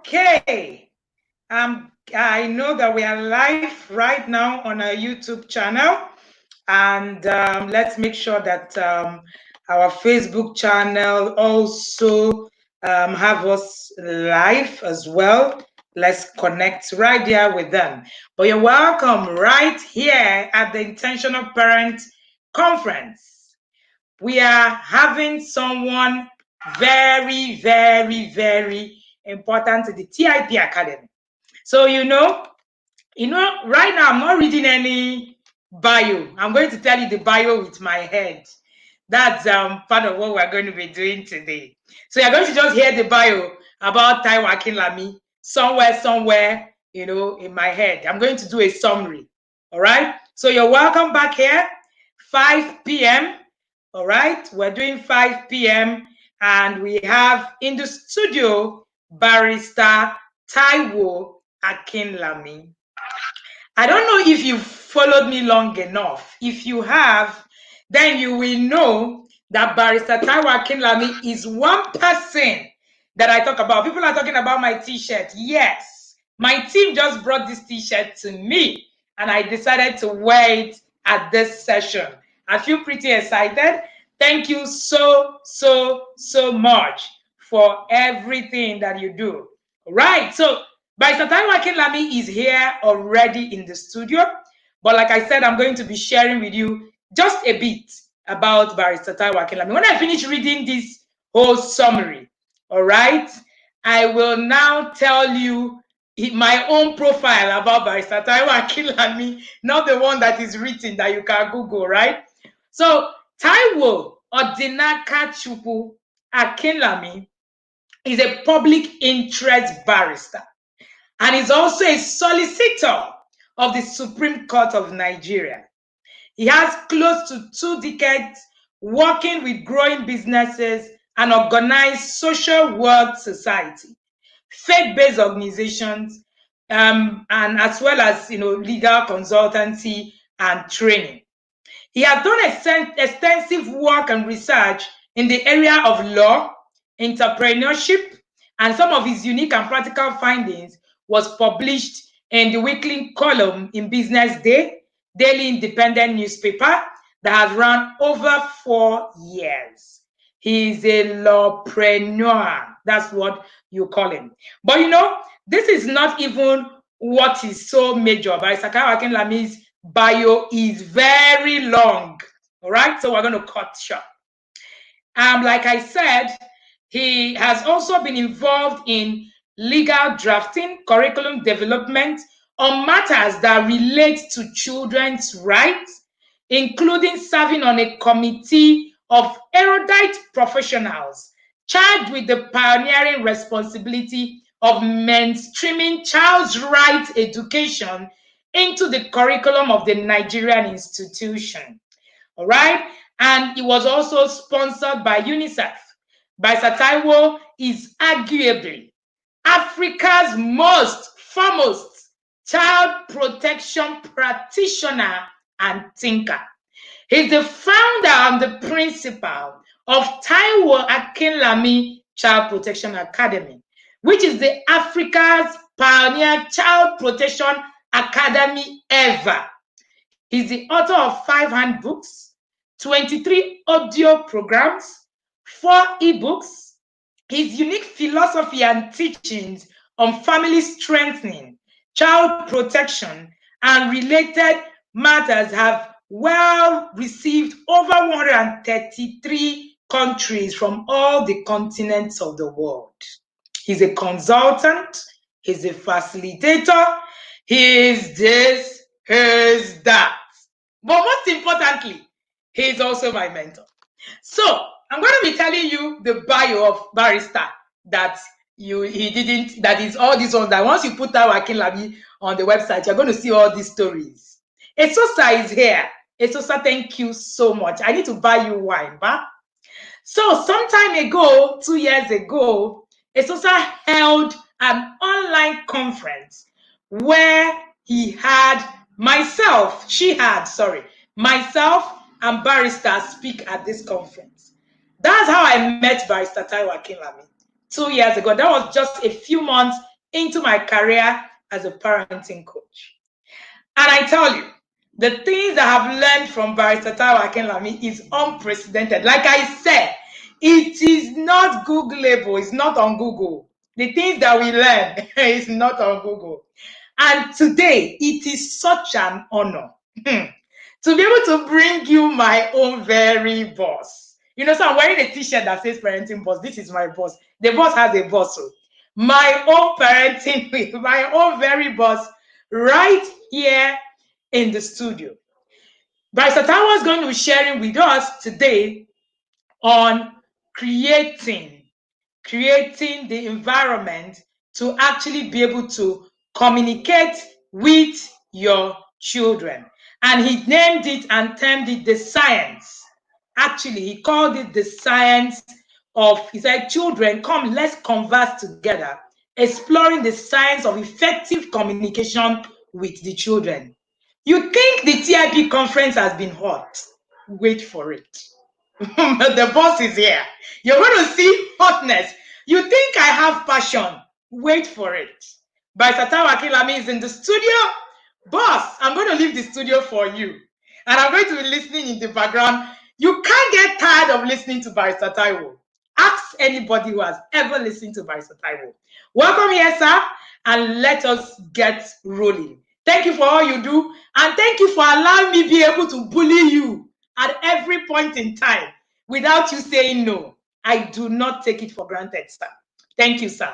Okay. I know that we are live right now on our YouTube channel, and let's make sure that our Facebook channel also have us live as well. Let's connect right there with them. But you're welcome right here at the Intentional Parent Conference. We are having someone very, very, very important to the TIP Academy. So, right now I'm not reading any bio. I'm going to tell you the bio with my head. That's part of what we're going to be doing today. So you're going to just hear the bio about Taiwo Akinlami somewhere, in my head. I'm going to do a summary. All right. So you're welcome back here, 5 p.m. All right. We're doing 5 p.m. and we have in the studio Barrister Taiwo Akinlami. I don't know if you've followed me long enough. If you have, then you will know that Barrister Taiwo Akinlami is one person that I talk about. People are talking about my t-shirt. Yes, my team just brought this t-shirt to me and I decided to wear it at this session. I feel pretty excited. Thank you so much for everything that you do. Right, so Barrister Taiwo Akinlami is here already in the studio, but like I said, I'm going to be sharing with you just a bit about Barrister Taiwo Akinlami. When I finish reading this whole summary, all right, I will now tell you my own profile about Barrister Taiwo Akinlami, not the one that is written that you can Google, right? So Taiwo Odinaka Akinlami is a public interest barrister and is also a solicitor of the Supreme Court of Nigeria. He has close to 2 decades working with growing businesses and organized social work society, faith-based organizations, and as well as legal consultancy and training. He has done extensive work and research in the area of law, entrepreneurship, and some of his unique and practical findings was published in the weekly column in Business Day, daily independent newspaper that has run over 4 years. He is a lawpreneur. That's what you call him. But this is not even what is so major. Barrister Taiwo Akinlami's bio is very long. All right, so we're going to cut short. Like I said, he has also been involved in legal drafting, curriculum development on matters that relate to children's rights, including serving on a committee of erudite professionals charged with the pioneering responsibility of mainstreaming child's rights education into the curriculum of the Nigerian institution. All right, and it was also sponsored by UNICEF. Barrister Taiwo is arguably Africa's most foremost child protection practitioner and thinker. He's the founder and the principal of Taiwo Akinlami Child Protection Academy, which is the Africa's pioneer child protection academy ever. He's the author of 5 handbooks, 23 audio programs, 4 ebooks. His unique philosophy and teachings on family strengthening, child protection, and related matters have well received over 133 countries from all the continents of the world. He's a consultant, he's a facilitator, he is this, he is that. But most importantly, he is also my mentor. So I'm going to be telling you the bio of Barrister that is all these ones that once you put Taiwo Akinlami on the website, you're going to see all these stories. Esosa is here. Esosa, thank you so much. I need to buy you wine, ba? So some time ago, 2 years ago, Esosa held an online conference where myself and Barrister speak at this conference. That's how I met Barrister Taiwo Akinlami 2 years ago. That was just a few months into my career as a parenting coach. And I tell you, the things I have learned from Barrister Taiwo Akinlami is unprecedented. Like I said, it is not Googleable. It's not on Google. The things that we learn is not on Google. And today, it is such an honor to be able to bring you my own very boss. You know, so I'm wearing a t-shirt that says parenting boss. This is my boss. The boss has a boss. So my own parenting, my own very boss, right here in the studio. Barrister Taiwo is going to be sharing with us today on creating the environment to actually be able to communicate with your children. And he named it and termed it the science. Actually, he called it the science of, he said, children, come, let's converse together, exploring the science of effective communication with the children. You think the TIP conference has been hot? Wait for it. The boss is here. You're going to see hotness. You think I have passion? Wait for it. Barrister Taiwo Akinlami is in the studio. Boss, I'm going to leave the studio for you. And I'm going to be listening in the background. You can't get tired of listening to Barrister Taiwo. Ask anybody who has ever listened to Barrister Taiwo. Welcome here, sir, and let us get rolling. Thank you for all you do, and thank you for allowing me to be able to bully you at every point in time without you saying no. I do not take it for granted, sir. Thank you, sir.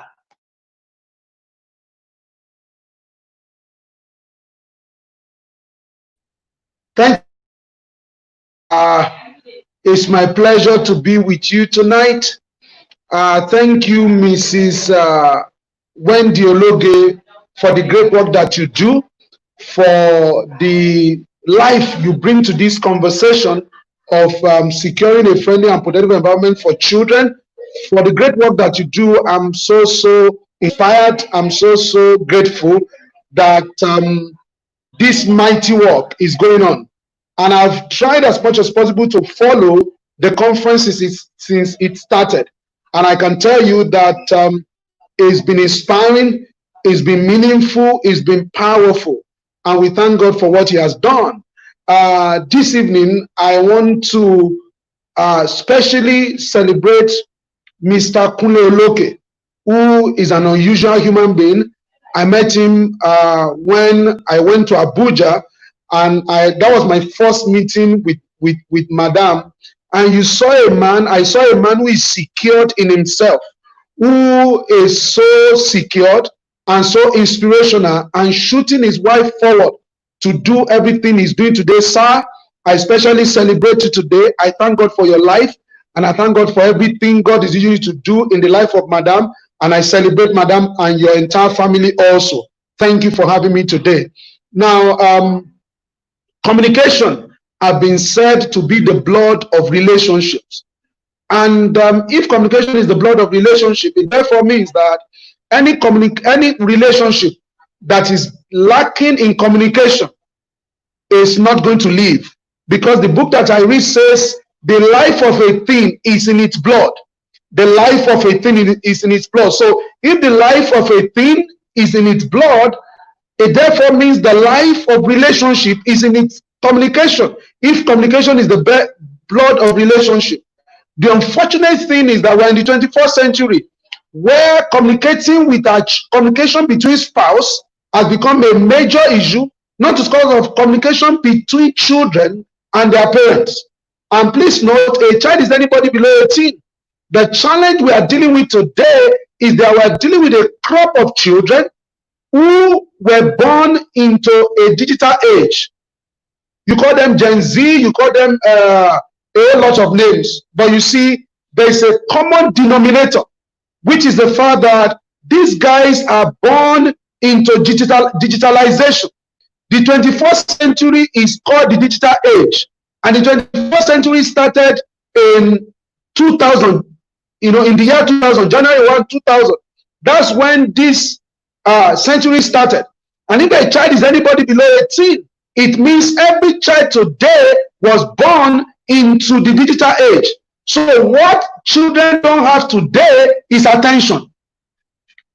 Thank you. It's my pleasure to be with you tonight. Thank you, Mrs. Wendy Ologe, for the great work that you do, for the life you bring to this conversation of securing a friendly and protective environment for children, for the great work that you do. I'm so inspired. I'm so grateful that this mighty work is going on. And I've tried as much as possible to follow the conferences since it started. And I can tell you that it's been inspiring, it's been meaningful, it's been powerful. And we thank God for what He has done. This evening, I want to specially celebrate Mr. Kunle Oloke, who is an unusual human being. I met him when I went to Abuja, and that was my first meeting with Madam. And I saw a man who is secured in himself, who is so secured and so inspirational and shooting his wife forward to do everything he's doing today. Sir, I especially celebrate you today. I thank God for your life, and I thank God for everything God is using you to do in the life of Madam. And I celebrate Madam and your entire family also. Thank you for having me today. Now, communication has been said to be the blood of relationships. And if communication is the blood of relationship, it therefore means that any relationship that is lacking in communication is not going to live. Because the book that I read says the life of a thing is in its blood. The life of a thing is in its blood. So if the life of a thing is in its blood, it therefore means the life of relationship is in its communication. If communication is the blood of relationship, the unfortunate thing is that we're in the 21st century, where communication between spouse has become a major issue, not just because of communication between children and their parents. And please note, a child is anybody below 18. The challenge we are dealing with today is that we are dealing with a crop of children who were born into a digital age. You call them Gen Z, you call them a lot of names, but you see, there's a common denominator, which is the fact that these guys are born into digitalization. The 21st century is called the digital age, and the 21st century started in 2000. In the year 2000, January 1, 2000. That's when this century started. And if a child is anybody below 18, it means every child today was born into the digital age. So what children don't have today is attention.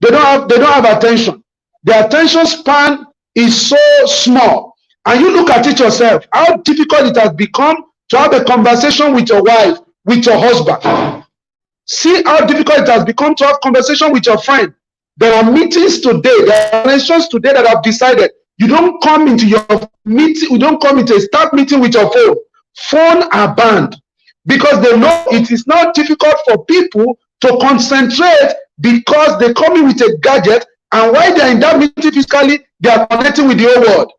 They don't have attention. Their attention span is so small. And you look at it yourself, how difficult it has become to have a conversation with your wife, with your husband. See how difficult it has become to have conversation with your friend. There are meetings today, there are nations today that have decided you don't come into your meeting, you don't come into a start meeting with your phone. Phone are banned because they know it is now difficult for people to concentrate because they come in with a gadget, and while they're in that meeting physically, they are connecting with the whole world.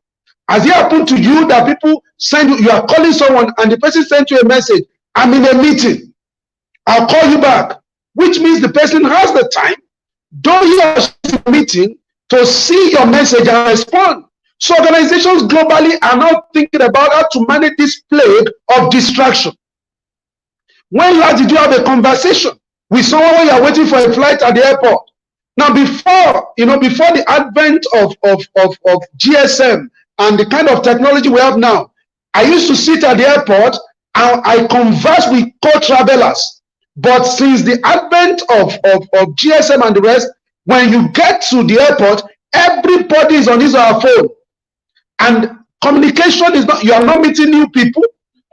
Has it happened to you that people send you are calling someone and the person sent you a message, I'm in a meeting, I'll call you back, which means the person has the time, though you are in a meeting, to see your message and respond. So organizations globally are now thinking about how to manage this plague of distraction. When last did you have a conversation with someone when you are waiting for a flight at the airport? Now, before the advent of GSM and the kind of technology we have now, I used to sit at the airport and I converse with co-travelers. But since the advent of GSM and the rest, when you get to the airport, everybody is on his or her phone. And communication is not, you are not meeting new people.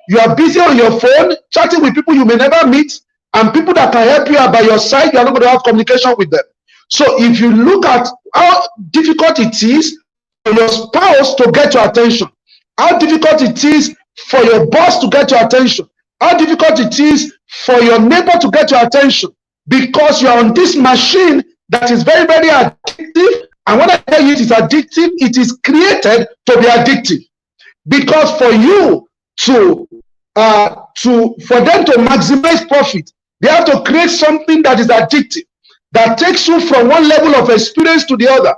You are busy on your phone, chatting with people you may never meet, and people that can help you are by your side, you are not going to have communication with them. So if you look at how difficult it is for your spouse to get your attention, how difficult it is for your boss to get your attention, how difficult it is for your neighbor to get your attention, because you are on this machine that is very, very addictive. And when I tell you it is addictive, it is created to be addictive. Because for you for them to maximize profit, they have to create something that is addictive, that takes you from one level of experience to the other.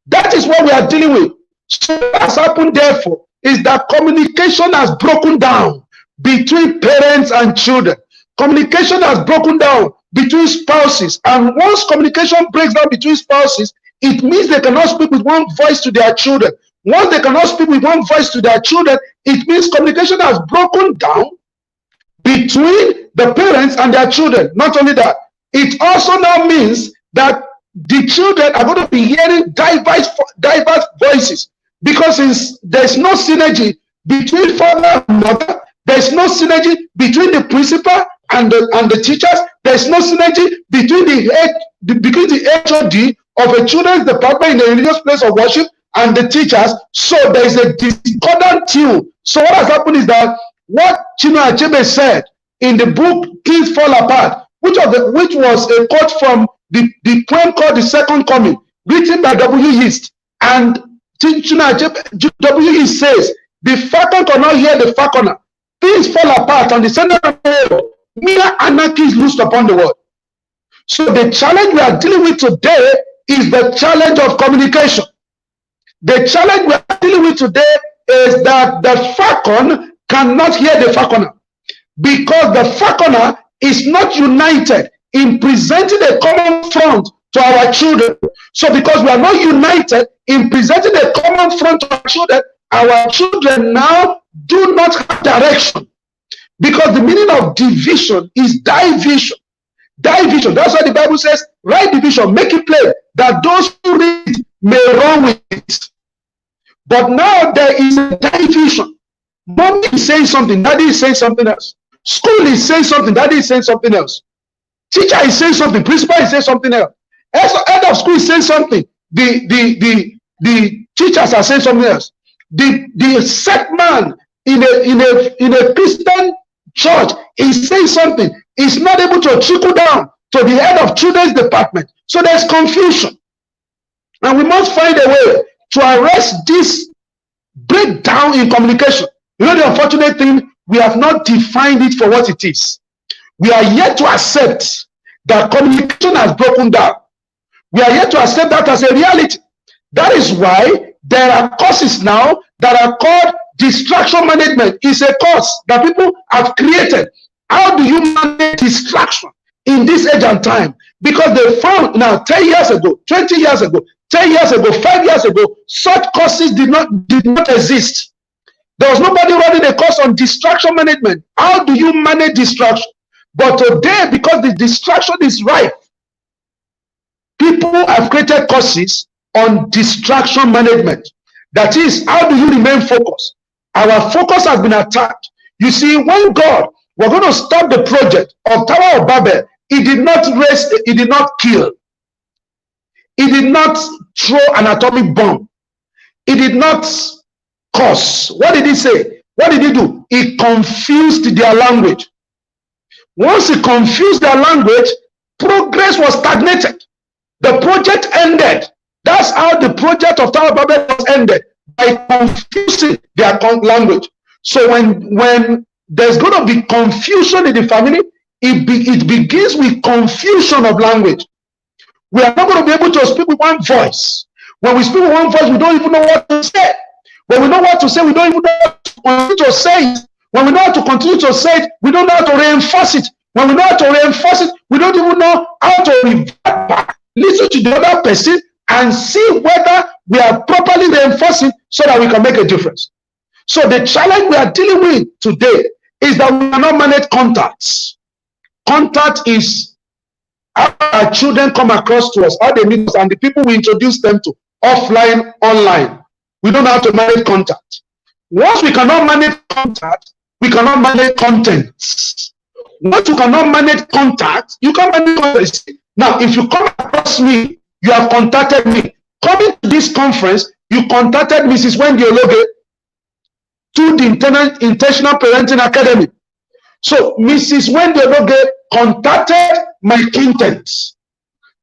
That is what we are dealing with. So what has happened, therefore, is that communication has broken down between parents and children. Communication has broken down between spouses. And once communication breaks down between spouses, it means they cannot speak with one voice to their children. Once they cannot speak with one voice to their children, it means communication has broken down between the parents and their children. Not only that, it also now means that the children are going to be hearing diverse voices, because there's no synergy between father and mother. There's no synergy between the principal and the teachers. There's no synergy between the HOD of a children's department in a religious place of worship and the teachers. So there is a discordant tune. So what has happened is that what Chinua Achebe said in the book Things Fall Apart, which was a quote from the poem called The Second Coming, written by W. Yeats. And Chinua Achebe, W. Yeats says, the falcon cannot hear the falconer. Things fall apart on the center of the world. Mere anarchy is loosed upon the world. So the challenge we are dealing with today is the challenge of communication. The challenge we are dealing with today is that the falcon cannot hear the falconer, because the falconer is not united in presenting a common front to our children. So because we are not united in presenting a common front to our children now do not have direction, because the meaning of division is division. Division. That's why the Bible says, write division, make it plain, that those who read may run with it. But now there is a division. Mommy is saying something, daddy is saying something else. School is saying something, daddy is saying something else. Teacher is saying something, principal is saying something else. Head of school is saying something. The teachers are saying something else. The set man in a Christian church is saying something. Is not able to trickle down to the head of children's department. So there's confusion. And we must find a way to arrest this breakdown in communication. You know, the unfortunate thing, we have not defined it for what it is. We are yet to accept that communication has broken down. We are yet to accept that as a reality. That is why there are courses now that are called distraction management. It's a course that people have created. How do you manage distraction in this age and time? Because they found now 10 years ago, 20 years ago, 10 years ago, 5 years ago, such courses did not exist. There was nobody running a course on distraction management. How do you manage distraction? But today, because the distraction is rife, people have created courses on distraction management. That is, how do you remain focused? Our focus has been attacked. You see, when God was going to stop the project of Tower of Babel, he did not raise, he did not kill, he did not throw an atomic bomb, he did not curse. What did he say? What did he do? He confused their language. Once he confused their language, progress was stagnated. The project ended. That's how the project of Tower of Babel was ended, by confusing their language. So when there's going to be confusion in the family, it begins with confusion of language. We are not going to be able to speak with one voice. When we speak with one voice, we don't even know what to say. When we know what to say, we don't even know what to continue to say it. When we know how to continue to say it, we don't know how to reinforce it. When we know how to reinforce it, we don't even know how to revert back, listen to the other person, and see whether we are properly reinforcing so that we can make a difference. So the challenge we are dealing with today is that we cannot manage contacts. Contact is how our children come across to us, how they meet us, and the people we introduce them to, offline, online. We don't know how to manage contact. Once we cannot manage contact, we cannot manage content. Once you cannot manage contact, you can't manage content. Now, if you come across me, you have contacted me. Coming to this conference, you contacted Mrs. Wendy Ologe to the Intentional Parenting Academy. So Mrs. Wendy Ologe contacted my content,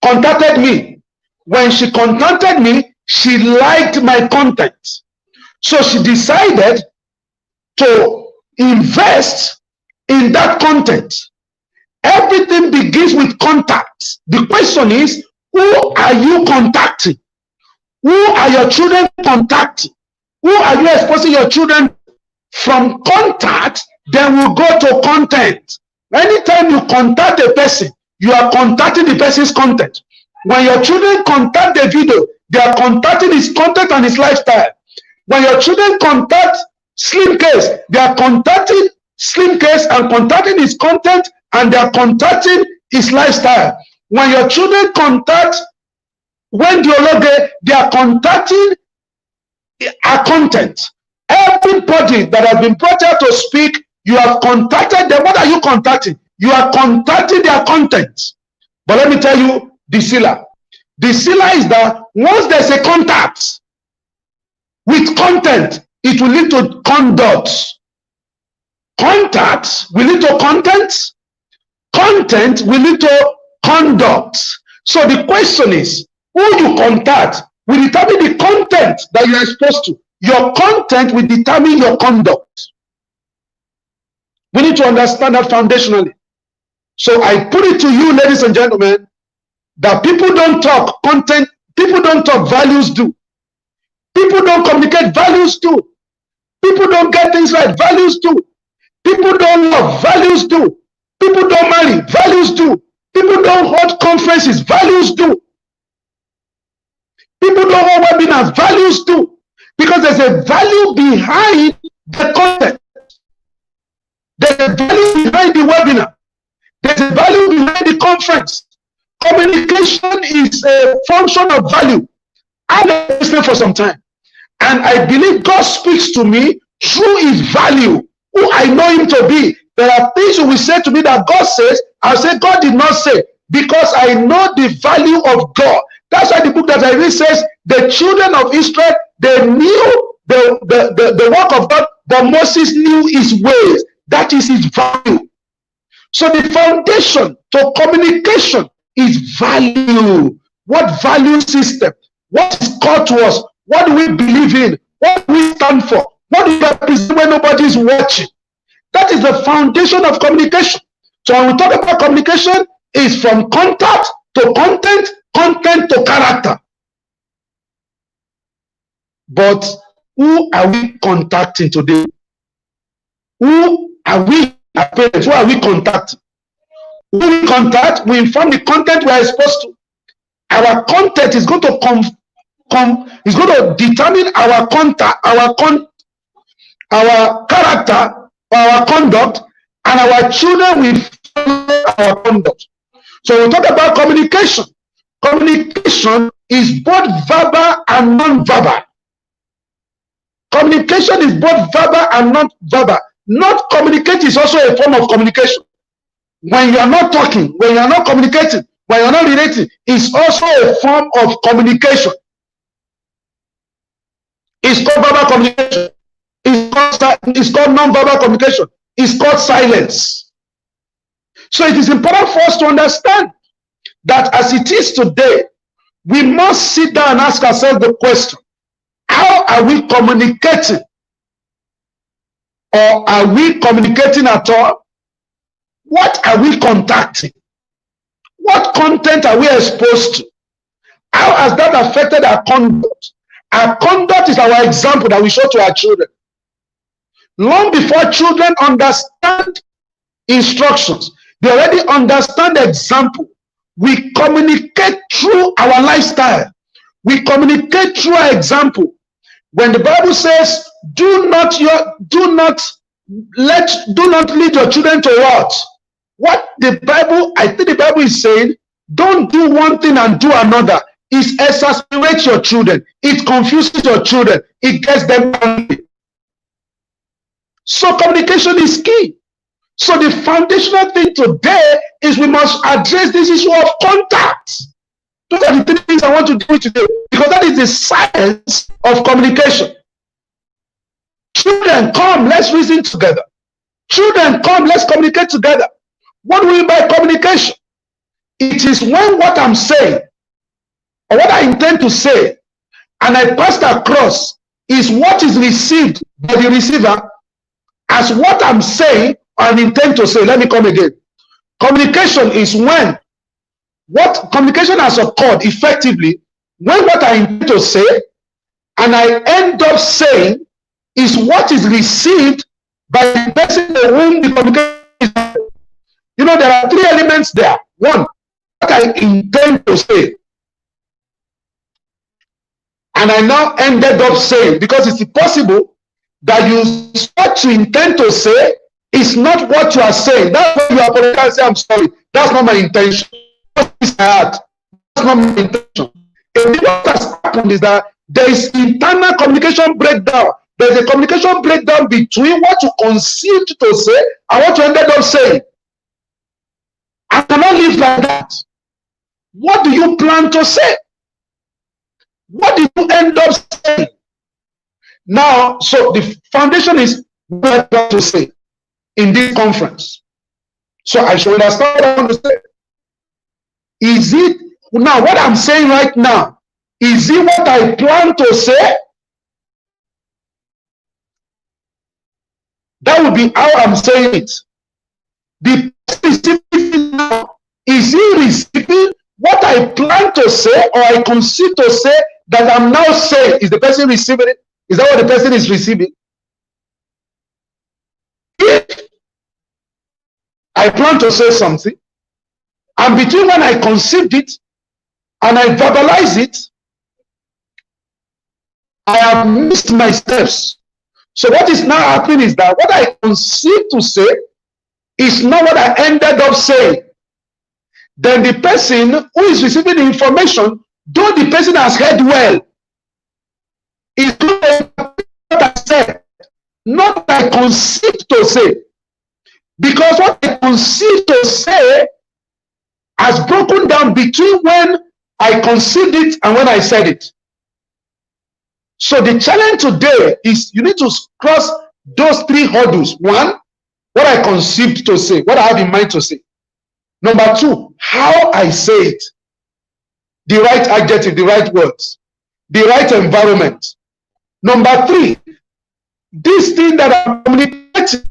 contacted me. When she contacted me, she liked my content. So she decided to invest in that content. Everything begins with contact. The question is, who are you contacting? Who are your children contacting? Who are you exposing your children to? From contact, then we'll go to content. Anytime you contact a person, you are contacting the person's content. When your children contact the video, they are contacting his content and his lifestyle. When your children contact Slimcase, they are contacting Slimcase and contacting his content, and they are contacting his lifestyle. When your children contact Wendy Ologe, they are contacting our content. Everybody that has been brought here to speak, you have contacted them. What are you contacting? You are contacting their content. But let me tell you the sealer. The sealer is that once there's a contact with content, it will lead to conduct. Contact will lead to content. Content will lead to conduct. So the question is, who you contact will determine the content that you are exposed to. Your content will determine your conduct. We need to understand that foundationally. So I put it to you, ladies and gentlemen, that people don't talk content, people don't talk, values do. People don't communicate, values do. People don't get things right, values do. People don't love, values do. People don't marry, values do. People don't hold conferences, values do. People don't hold webinars, values do. Because there's a value behind the content. There's a value behind the webinar. There's a value behind the conference. Communication is a function of value. I've been listening for some time. And I believe God speaks to me through his value, who I know him to be. There are things you will say to me that God says, I'll say God did not say, because I know the value of God. That's why the book that I read says, the children of Israel, they knew the work of God, but Moses knew his ways. That is his value. So the foundation to communication is value. What value system? What is called to us? What do we believe in? What do we stand for? What do we represent when nobody is watching? That is the foundation of communication. So when we talk about communication, it's from contact to content, content to character. But who are we contacting today? Who are we as parents? Who are we contacting? Who we contact, we inform the content we are exposed to. Our content is going to is going to determine our contact, our character, our conduct, and our children will follow our conduct. So we talk about communication. Communication is both verbal and non-verbal. Communication is both verbal and non-verbal. Not communicate is also a form of communication. When you are not talking, when you are not communicating, when you are not relating, it's also a form of communication. It's called verbal communication. It's called non-verbal communication. It's called silence. So it is important for us to understand that as it is today, we must sit down and ask ourselves the question, how are we communicating? Or are we communicating at all? What are we contacting? What content are we exposed to? How has that affected our conduct? Our conduct is our example that we show to our children. Long before children understand instructions, they already understand the example. We communicate through our lifestyle. We communicate through our example. When the Bible says, do not lead your children to what? What the Bible, I think the Bible is saying, don't do one thing and do another. It exasperates your children. It confuses your children. It gets them angry. So communication is key. So the foundational thing today is we must address this issue of contact. Those are the three things I want to do today, because that is the science of communication. Children, come, let's reason together. Children, come, let's communicate together. What do we mean by communication? It is when what I'm saying, or what I intend to say, and I pass across, is what is received by the receiver as what I'm saying and intend to say. Let me come again. Communication is when what communication has occurred effectively, when what I intend to say and I end up saying is what is received by the person to whom the communication is. You know, there are three elements there. One, what I intend to say, and I now ended up saying, because it's possible that you start to intend to say is not what you are saying. That's why you apologize and say, I'm sorry. That's not my intention. That's my heart. That's not my intention. And what has happened is that there is internal communication breakdown. There's a communication breakdown between what you conceived to say and what you ended up saying. I cannot live like that. What do you plan to say? What did you end up saying? Now, so the foundation is what I want to say in this conference. So I should understand what I want to say. Is it now what I'm saying right now? Is it what I plan to say? That would be how I'm saying it. The receiving now, is he receiving what I plan to say or I conceive to say that I'm now saying? Is the person receiving it? Is that what the person is receiving? If I plan to say something, and between when I conceived it and I verbalize it, I have missed my steps. So what is now happening is that what I conceived to say is not what I ended up saying. Then the person who is receiving the information, though the person has heard well, is not what I said, not what I conceived to say. Because what I conceived to say has broken down between when I conceived it and when I said it. So the challenge today is you need to cross those three hurdles. One, what I conceived to say, what I have in mind to say. Number two, how I say it. The right adjective, the right words, the right environment. Number three, this thing that I'm communicating,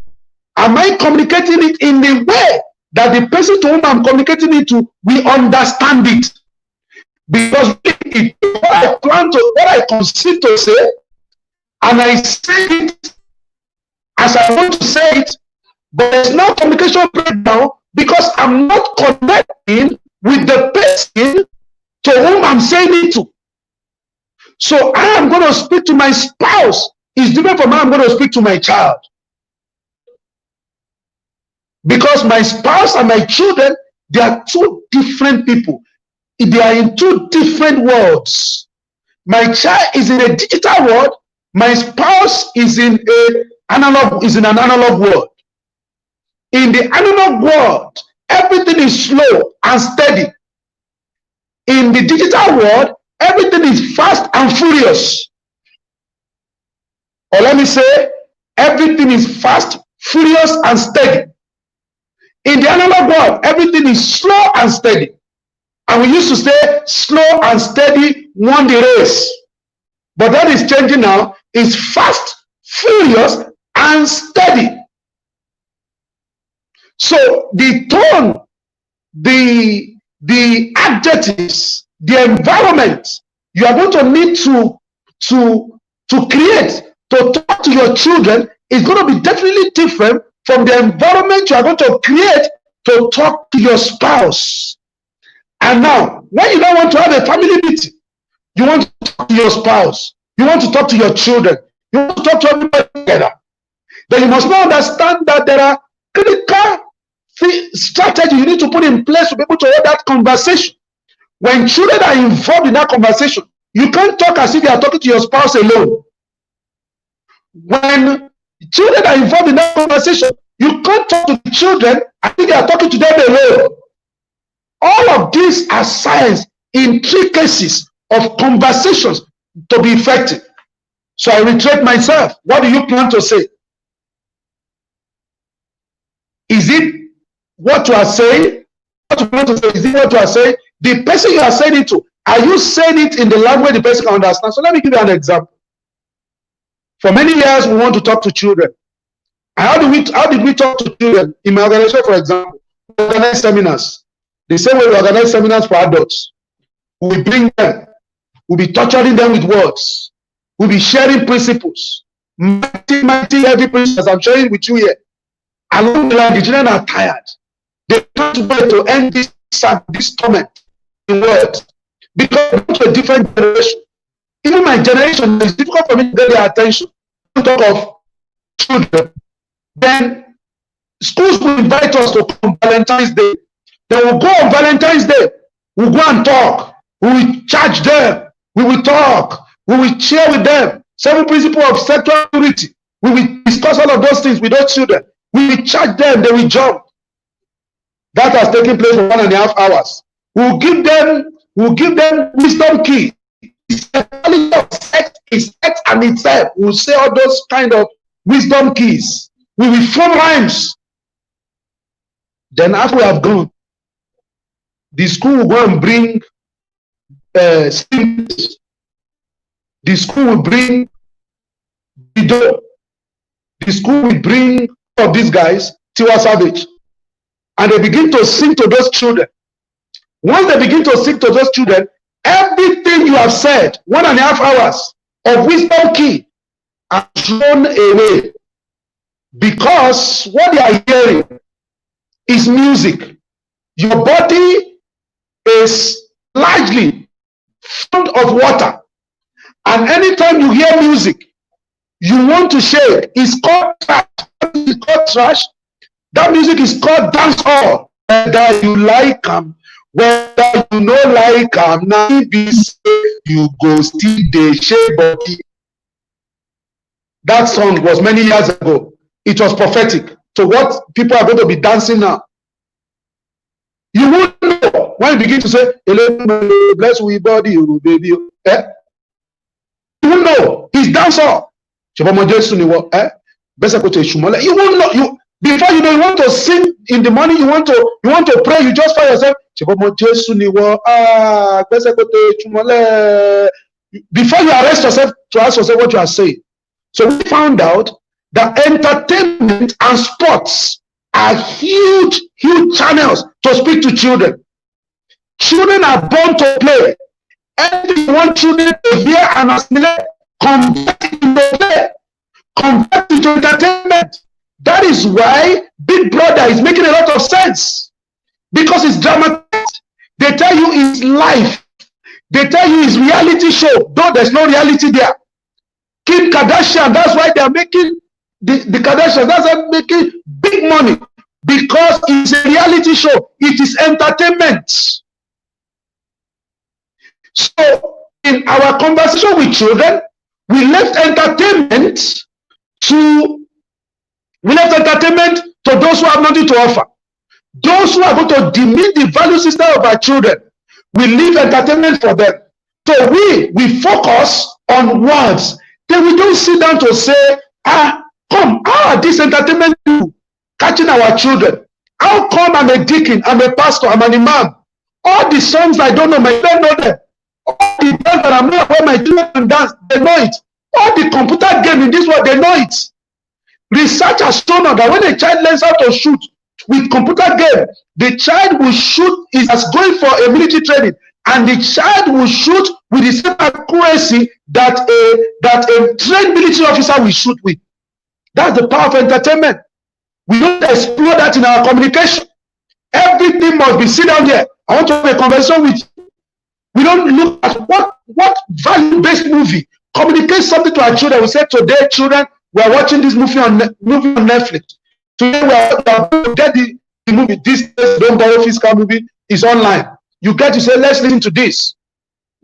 am I communicating it in the way that the person to whom I'm communicating it to will understand it? Because if what I plan to, what I conceive to say, and I say it as I want to say it, but there's no communication breakdown because I'm not connecting with the person to whom I'm saying it to. So I am going to speak to my spouse is different from how I'm going to speak to my child. Because my spouse and my children, they are two different people. they are in two different worlds. My child is in a digital world. My spouse is in an analog world. In the analog world, everything is slow and steady. In the digital world, everything is fast and furious. Or let me say, everything is fast, furious, and steady. In the analog world, everything is slow and steady. And we used to say, slow and steady won the race. But that is changing now. It's fast, furious, and steady. So the tone, the adjectives, the environment you are going to need to create to talk to your children is going to be definitely different from the environment you are going to create to talk to your spouse. And now, when you don't want to have a family meeting, you want to talk to your spouse, you want to talk to your children, you want to talk to everybody together, then you must now understand that there are critical strategy you need to put in place to be able to hold that conversation. When children are involved in that conversation, you can't talk as if you are talking to your spouse alone. When children are involved in that conversation, you can't talk to the children as if you are talking to them alone. All of these are signs, intricacies of conversations to be effective. So I retract myself. What do you plan to say? Is it what you are saying? What you plan to say? Is it what you are saying? The person you are saying it to, are you saying it in the language the person can understand? So let me give you an example. For many years, we want to talk to children. How did we talk to children? In my organization, for example, we organize seminars. The same way we organize seminars for adults. We bring them. We'll be torturing them with words. We'll be sharing principles. Mighty, heavy principles I'm sharing with you here. Along the line, the children are tired. They can't wait to end this torment in words. Because we're to a different generation. Even my generation, it's difficult for me to get their attention. To talk of children. Then schools will invite us to come Valentine's Day. They will go on Valentine's Day. We'll go and talk. We will charge them. We will talk. We will share with them 7 principles of sexual purity. We will discuss all of those things with those children. We will charge them. They will jump. That has taken place for 1.5 hours. We'll give them wisdom keys. Sex is sex and itself. We'll say all those kind of wisdom keys. We will form rhymes. Then after we have gone, the school will go and bring singers. The school will bring video. The school will bring all of these guys, Taiwo Savage, and they begin to sing to those children. Once they begin to sing to those children, everything you have said, 1.5 hours of wisdom key, are thrown away, because what they are hearing is music. Your body is largely full of water, and anytime you hear music, you want to shake. It's called trash. It's called trash. That music is called dancehall. Whether you like them, whether you no like them, now you go still dey shake body. That song was many years ago. It was prophetic to what people are going to be dancing now. You won't know when you begin to say, bless we body, baby. Eh? You won't know. It's dancehall. You won't know. Before you know, you want to sing in the morning, you want to pray, you just find yourself. Before you arrest yourself to ask yourself what you are saying. So we found out that entertainment and sports are huge channels to speak to children. Children are born to play. Anything you want children to hear and assimilate, convert into play, convert into entertainment. That is why Big Brother is making a lot of sense, because it's dramatized. They tell you it's life. They tell you it's reality show, though there's no reality there. Kim Kardashian, that's why they are making the Kardashians, that's why they're making big money, because it's a reality show. It is entertainment. So in our conversation with children, we left entertainment to those who have nothing to offer. Those who are going to demean the value system of our children, we leave entertainment for them. So we focus on words. Then we don't sit down to say, come, how are this entertainment catching our children? How come I'm a deacon, I'm a pastor, I'm an imam? All the songs I don't know, my children know them. All the dance that I'm not where my children can dance, they know it. All the computer game in this world, they know it. Research has shown us that when a child learns how to shoot with computer game, the child will shoot is as going for a military training, and the child will shoot with the same accuracy that a trained military officer will shoot with. That's the power of entertainment. We don't explore that in our communication. Everything must be sit down there. I want to have a conversation with you. We don't look at what value-based movie communicates something to our children. We say, today, children, we are watching this movie on Netflix. Today we are going to get the movie. This don't borrow physical movie is online. You get to say, let's listen to this.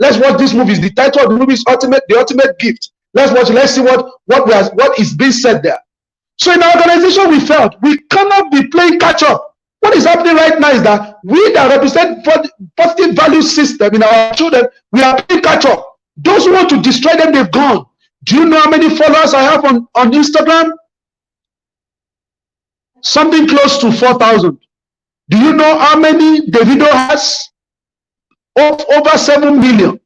Let's watch this movie. The title of the movie is The Ultimate Gift. Let's watch. Let's see what is being said there. So in our organization, we felt we cannot be playing catch up. What is happening right now is that we that represent positive value system in our children, we are playing catch up. Those who want to destroy them, they've gone. Do you know how many followers I have on Instagram? Something close to 4,000. Do you know how many Davido has? Over 7 million.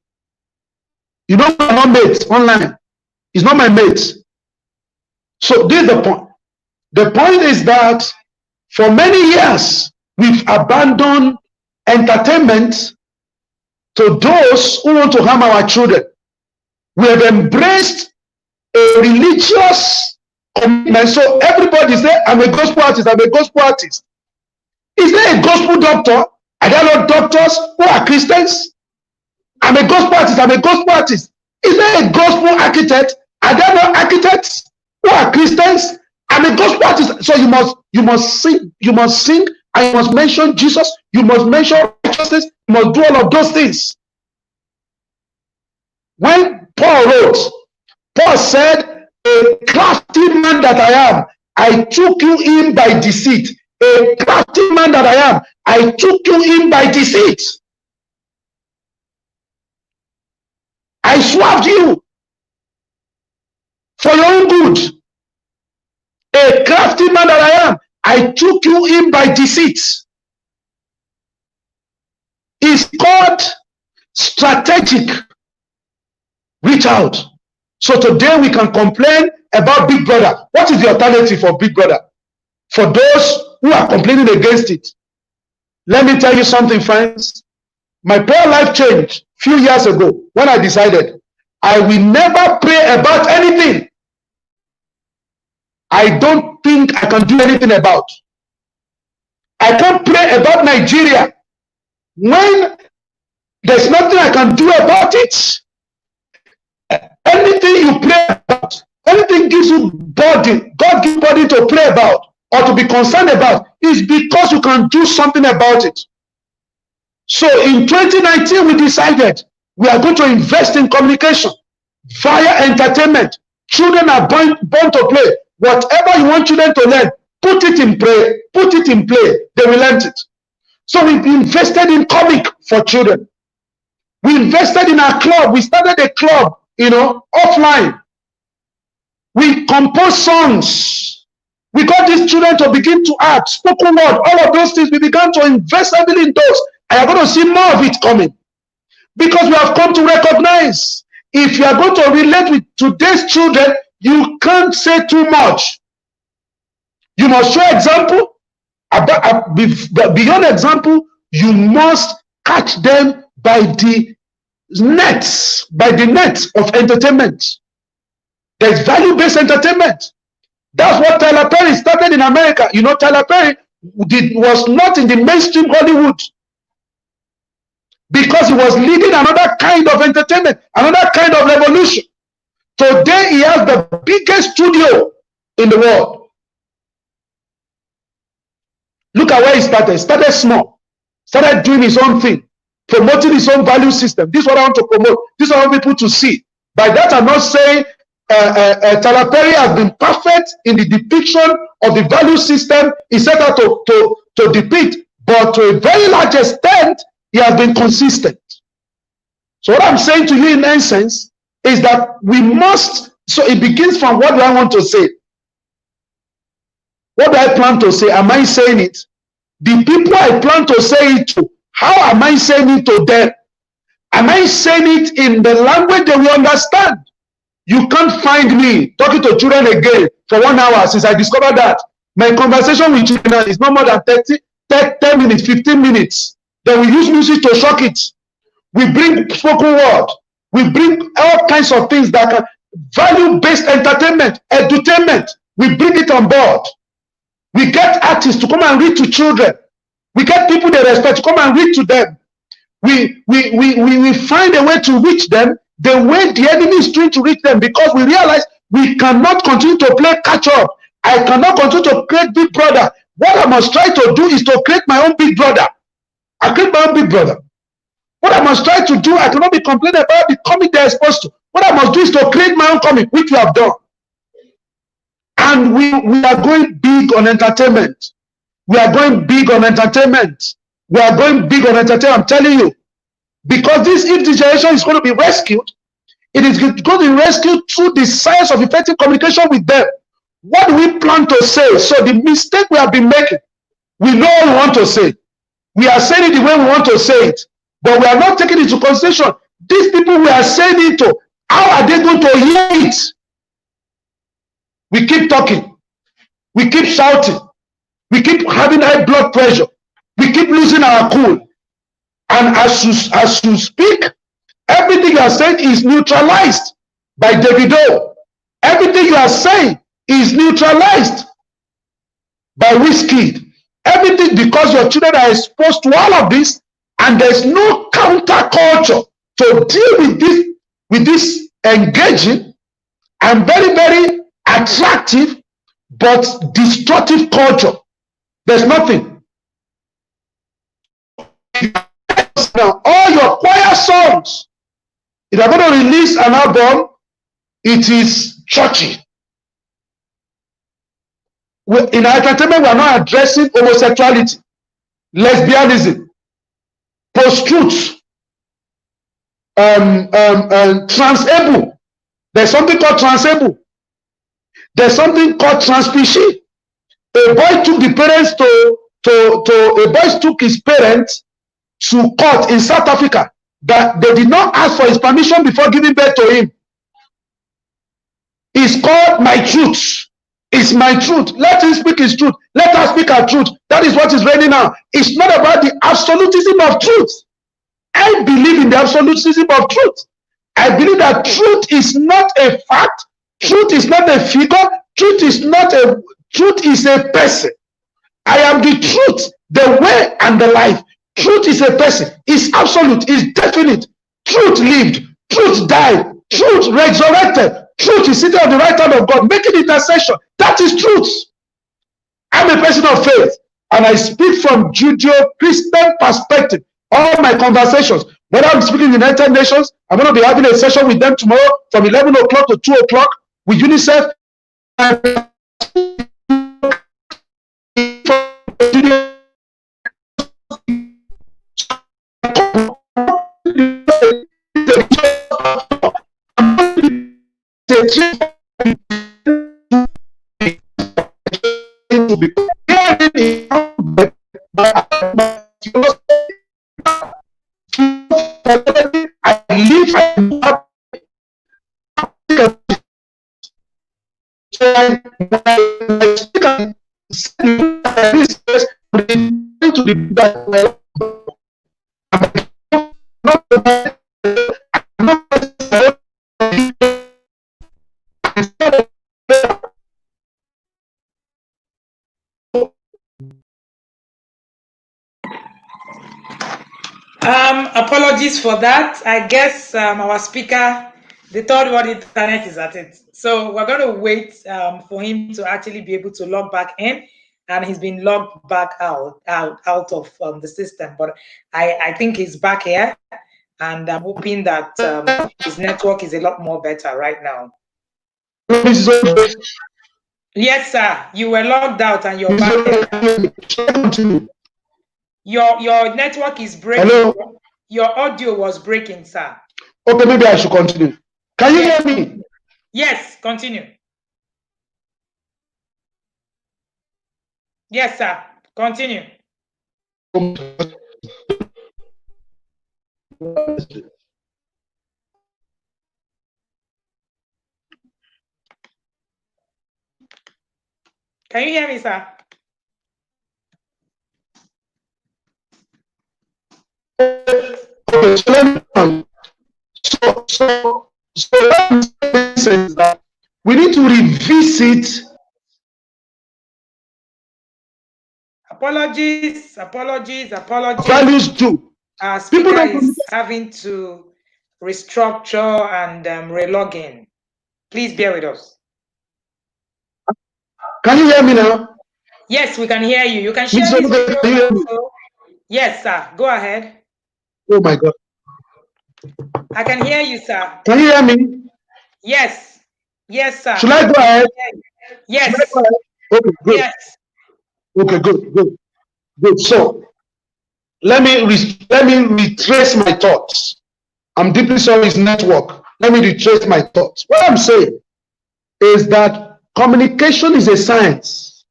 You know, I'm not mates online. He's not my mate. So this is the point. The point is that for many years, we've abandoned entertainment to those who want to harm our children. We have embraced a religious commitment. So everybody say, I'm a gospel artist, I'm a gospel artist. Is there a gospel doctor? Are there not doctors who are Christians? I'm a gospel artist, I'm a gospel artist. Is there a gospel architect? Are there not architects who are Christians? I'm a gospel artist. So you must sing, and you must mention Jesus, you must mention righteousness, you must do all of those things. When Paul wrote, Paul said, a crafty man that I am, I took you in by deceit. A crafty man that I am, I took you in by deceit. I swerved you for your own good. A crafty man that I am, I took you in by deceit. It's called strategic reach out. So today we can complain about Big Brother. What is the alternative for Big Brother? For those who are complaining against it, let me tell you something, friends. My prayer life changed a few years ago when I decided I will never pray about anything I don't think I can do anything about. I can't pray about Nigeria when there's nothing I can do about it. Anything you pray about, anything gives you body, God gives body to pray about or to be concerned about, is because you can do something about it. So in 2019, we decided we are going to invest in communication via entertainment. Children are born to play. Whatever you want children to learn, put it in play. Put it in play. They will learn it. So we've invested in comic for children. We invested in our club. We started a club, offline. We composed songs. We got these children to begin to act, spoken word, all of those things. We began to invest heavily in those. And you're going to see more of it coming. Because we have come to recognize, if you are going to relate with today's children, you can't say too much. You must show example. Beyond example, you must catch them by the net of entertainment. There's value-based entertainment. That's what Tyler Perry started in America. Tyler Perry was not in the mainstream Hollywood because he was leading another kind of entertainment, another kind of revolution. Today, he has the biggest studio in the world. Look at where he started. Started small. Started doing his own thing. promoting his own value system. This is what I want to promote. This is what I want people to see. By that, I'm not saying Tyler Perry has been perfect in the depiction of the value system he set out to depict, but to a very large extent, he has been consistent. So what I'm saying to you in essence is that we must, so it begins from what do I want to say? What do I plan to say? Am I saying it? The people I plan to say it to, how am I saying it to them? Am I saying it in the language they will understand? You can't find me talking to children again for 1 hour since I discovered that. My conversation with children is no more than 10 minutes, 15 minutes. Then we use music to shock it. We bring spoken word. We bring all kinds of things that are value-based entertainment, edutainment. We bring it on board. We get artists to come and read to children. We get people they respect to come and read to them. We find a way to reach them the way the enemy is trying to reach them, because we realize we cannot continue to play catch up. I cannot continue to create big brother. What I must try to do is to create my own big brother. I create my own big brother. What I must try to do, I cannot be complaining about the comic they're exposed to. What I must do is to create my own comic, which we have done. And we are going big on entertainment. We are going big on entertainment. We are going big on entertainment, I'm telling you. Because if this generation is going to be rescued, it is going to be rescued through the science of effective communication with them. What do we plan to say? So the mistake we have been making, we know what we want to say. We are saying it the way we want to say it. But we are not taking into consideration these people we are saying it to. How are they going to hear it? We keep talking. We keep shouting. We keep having high blood pressure. We keep losing our cool. And as you speak, everything you are saying is neutralized by Davido. Everything you are saying is neutralized by Wizkid. Everything, because your children are exposed to all of this, and there's no counterculture to deal with this engaging and very, very attractive but destructive culture. There's nothing. Now, all your choir songs, if you're going to release an album, it is churchy. In our entertainment, we are not addressing homosexuality, lesbianism, post-truth, transable. There's something called transable. There's something called transpecies. A boy took the parents a boy took his parents to court in South Africa that they did not ask for his permission before giving birth to him. It's called my truth. It's my truth. Let him speak his truth. Let us speak our truth. That is what is reigning now. It's not about the absolutism of truth. I believe in the absolutism of truth. I believe that truth is not a fact. Truth is not a figure. Truth is a person. I am the truth, the way, and the life. Truth is a person. It's absolute. It's definite. Truth lived. Truth died. Truth resurrected. Truth is sitting on the right hand of God, making intercession. That is truth. I'm a person of faith, and I speak from Judeo-Christian perspective. All my conversations, whether I'm speaking in the United Nations, I'm going to be having a session with them tomorrow from 11 o'clock to 2 o'clock with UNICEF. Apologies for that. I guess our speaker, the third world internet is at it. So we're going to wait for him to actually be able to log back in and he's been logged back out of the system. But I think he's back here, and I'm hoping that his network is a lot more better right now. Yes, sir. You were logged out and you're back here. Your network is breaking. Hello? Your audio was breaking, sir. Okay, maybe I should continue. Can you hear me? Yes, continue. Yes, sir. Continue. Can you hear me, sir? Okay, so that we need to revisit. Apologies. Values do. Our speaker is having to restructure and relog in. Please bear with us. Can you hear me now? Yes, we can hear you. You can share this video also. Yes, sir. Go ahead. Oh my God. I can hear you, sir. Can you hear me? Yes. Yes, sir. Should I go ahead? Yes. Go ahead? Okay, good. Yes. Okay, good. So let me retrace my thoughts. I'm deeply sorry it's network. Let me retrace my thoughts. What I'm saying is that communication is a science,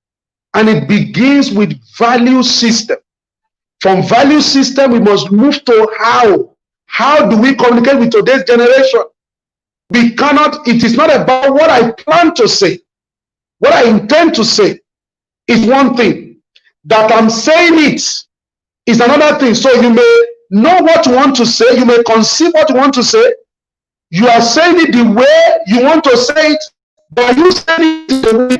and it begins with value system. From value system, we must move to how. How do we communicate with today's generation? We cannot, it is not about what I plan to say. What I intend to say is one thing. That I'm saying it is another thing. So you may know what you want to say. You may conceive what you want to say. You are saying it the way you want to say it, but you saying it the way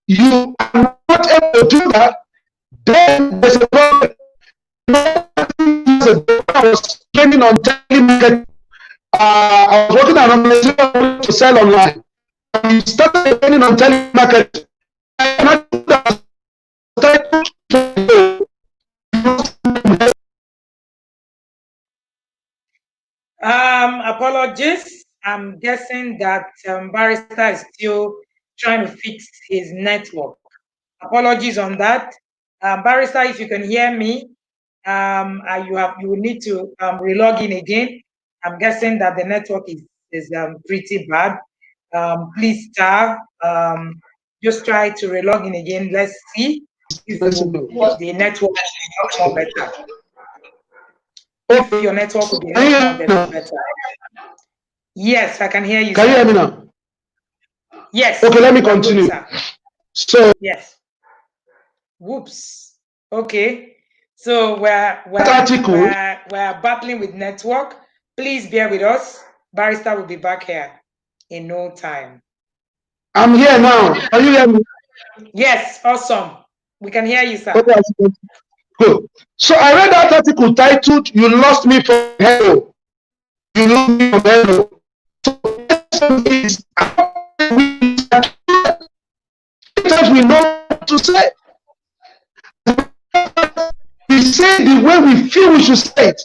you are not able to do that, then there's a problem. I was training on telemarketing. I was working on organization to sell online. I started training on telemarketing. Apologies. I'm guessing that Barrister is still trying to fix his network. Apologies on that. Barrister, if you can hear me, you will need to relog in again. I'm guessing that the network is pretty bad. Please, star, just try to relog in again. Let's see if the network is more better. If your network will be better. Yes, I can hear you. Can you hear me now? Yes. Okay, let me continue. So yes. Whoops. Okay. So we're battling with network. Please bear with us. Barrister will be back here in no time. I'm here now. Can you hear me? Yes, awesome. We can hear you, sir. Okay, good. So I read that article titled "You Lost Me from Hello." You lost me from hello. So we know what to say. We say the way we feel we should say it,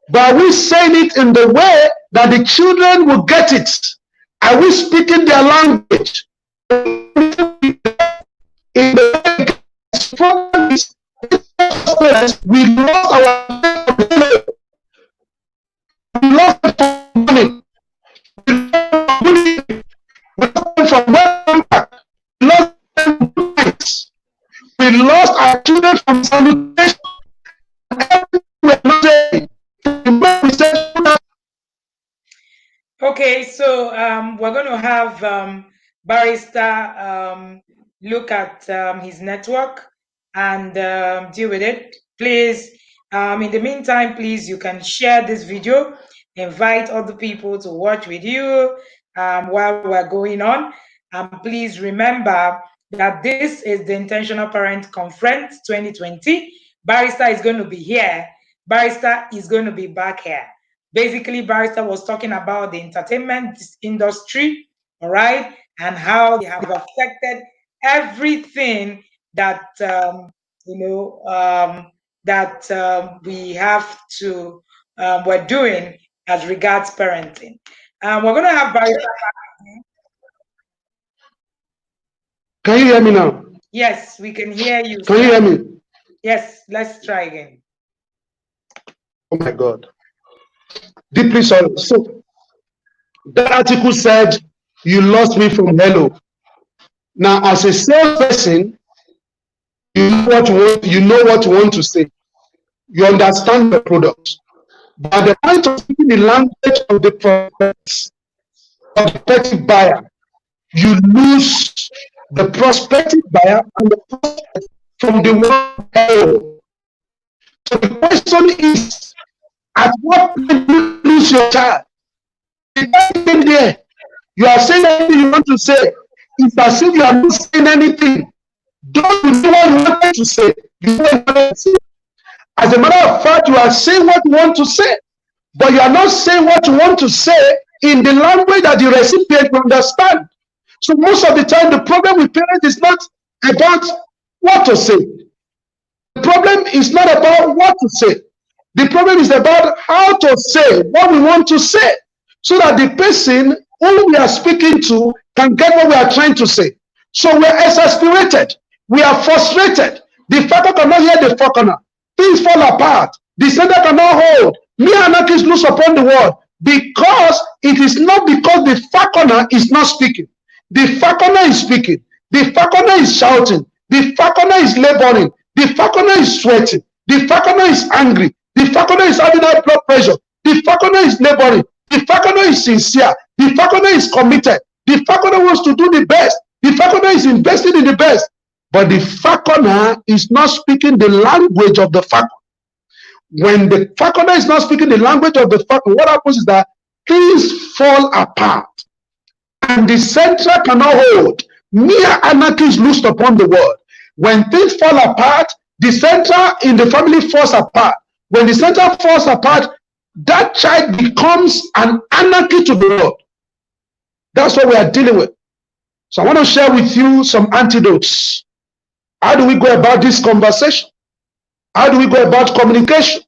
but are we saying it in the way that the children will get it? Are we speaking their language? In the we lost our we lost money. From we lost our children from sanitation. Okay, so we're going to have Barrister look at his network and deal with it. Please, in the meantime, please, you can share this video, invite other people to watch with you while we're going on. Please remember that this is the Intentional Parent Conference 2020. Barrister is going to be here. Barrister is going to be back here. Basically, Barrister was talking about the entertainment industry, all right, and how they have affected everything that we have to we're doing as regards parenting. We're going to have Barrister. Can you hear me now? Yes, we can hear you. Can you hear me? Yes, let's try again. Oh my God. Deeply sorry. So that article said you lost me from hello. Now, as a salesperson, you know what you want to say. You understand the product. But at the point of speaking the language of the prospective buyer, you lose the prospective buyer and the prospect from the word hello. So the question is, at what point do you lose your child? The there, you are saying anything you want to say. It's as if you are not saying anything. Don't you know what you wanted to say? You know what you wanted to say. As a matter of fact, you are saying what you want to say, but you are not saying what you want to say in the language that the recipient will understand. So most of the time, the problem with parents is not about what to say. The problem is not about what to say. The problem is about how to say what we want to say, so that the person who we are speaking to can get what we are trying to say. So we are exasperated. We are frustrated. The father cannot hear the falconer. Things fall apart. The sender cannot hold. Me anarchy is loose upon the world, because it is not because the falconer is not speaking. The falconer is speaking. The falconer is shouting. The falconer is laboring. The falconer is sweating. The falconer is angry. The falconer is having high blood pressure. The falconer is laboring. The falconer is sincere. The falconer is committed. The falconer wants to do the best. The falconer is invested in the best. But the falconer is not speaking the language of the falcon. When the falconer is not speaking the language of the falcon, what happens is that things fall apart. And the center cannot hold. Mere anarchy is loosed upon the world. When things fall apart, the center in the family falls apart. When the center falls apart, that child becomes an anarchy to the world. That's what we are dealing with. So I want to share with you some antidotes. How do we go about this conversation? How do we go about communication?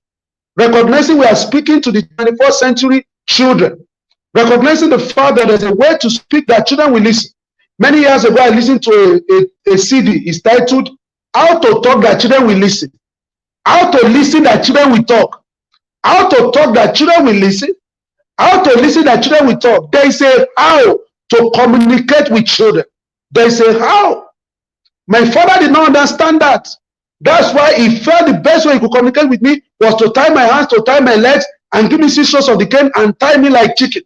Recognizing we are speaking to the 21st century children. Recognizing the fact that there's a way to speak that children will listen. Many years ago, I listened to a CD. It's titled, How to Talk That Children Will Listen. How to listen that children will talk. How to talk that children will listen. How to listen that children will talk. There is a how to communicate with children. There is a how. My father did not understand that. That's why he felt the best way he could communicate with me was to tie my hands, to tie my legs, and give me 6 shots of the cane and tie me like chicken.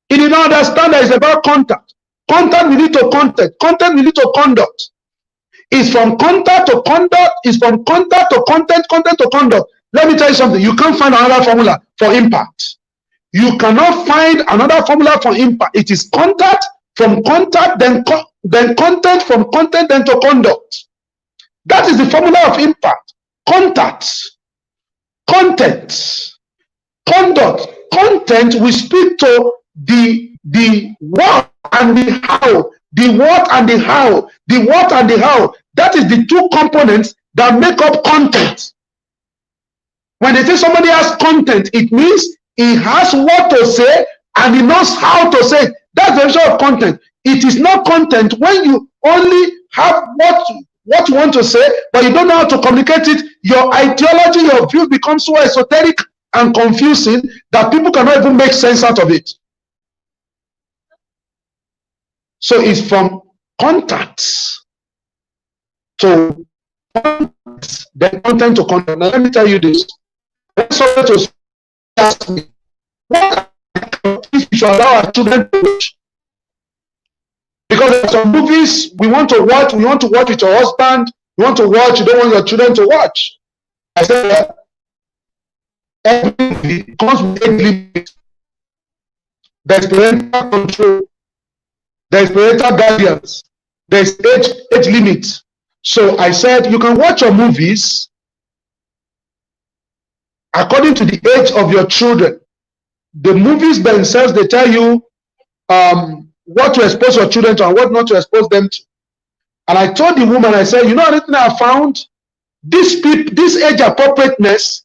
He did not understand that it's about contact. Contact we need to contact. Content we need to conduct. It's from contact to conduct. It's from contact to content, content to conduct. Let me tell you something. You can't find another formula for impact. You cannot find another formula for impact. It is contact, from contact, then content, from content, then to conduct. That is the formula of impact. Contact, content, conduct. Content, we speak to the what and the how. The what and the how. The what and the how. That is the two components that make up content. When they say somebody has content, it means he has what to say and he knows how to say it. That's the definition of content. It is not content when you only have what you want to say, but you don't know how to communicate it. Your ideology, your view becomes so esoteric and confusing that people cannot even make sense out of it. So it's from contacts to content, then content to content. Now let me tell you this. When somebody to ask me, what if you should allow our children to watch? Because there are some movies we want to watch with your husband, you want to watch, you don't want your children to watch. I said, every movie comes with age limit. There's parental control. There's parental guidance. there's age limit. So I said, you can watch your movies according to the age of your children. The movies themselves, they tell you what to expose your children to and what not to expose them to. And I told the woman, I said, you know anything I found? This age appropriateness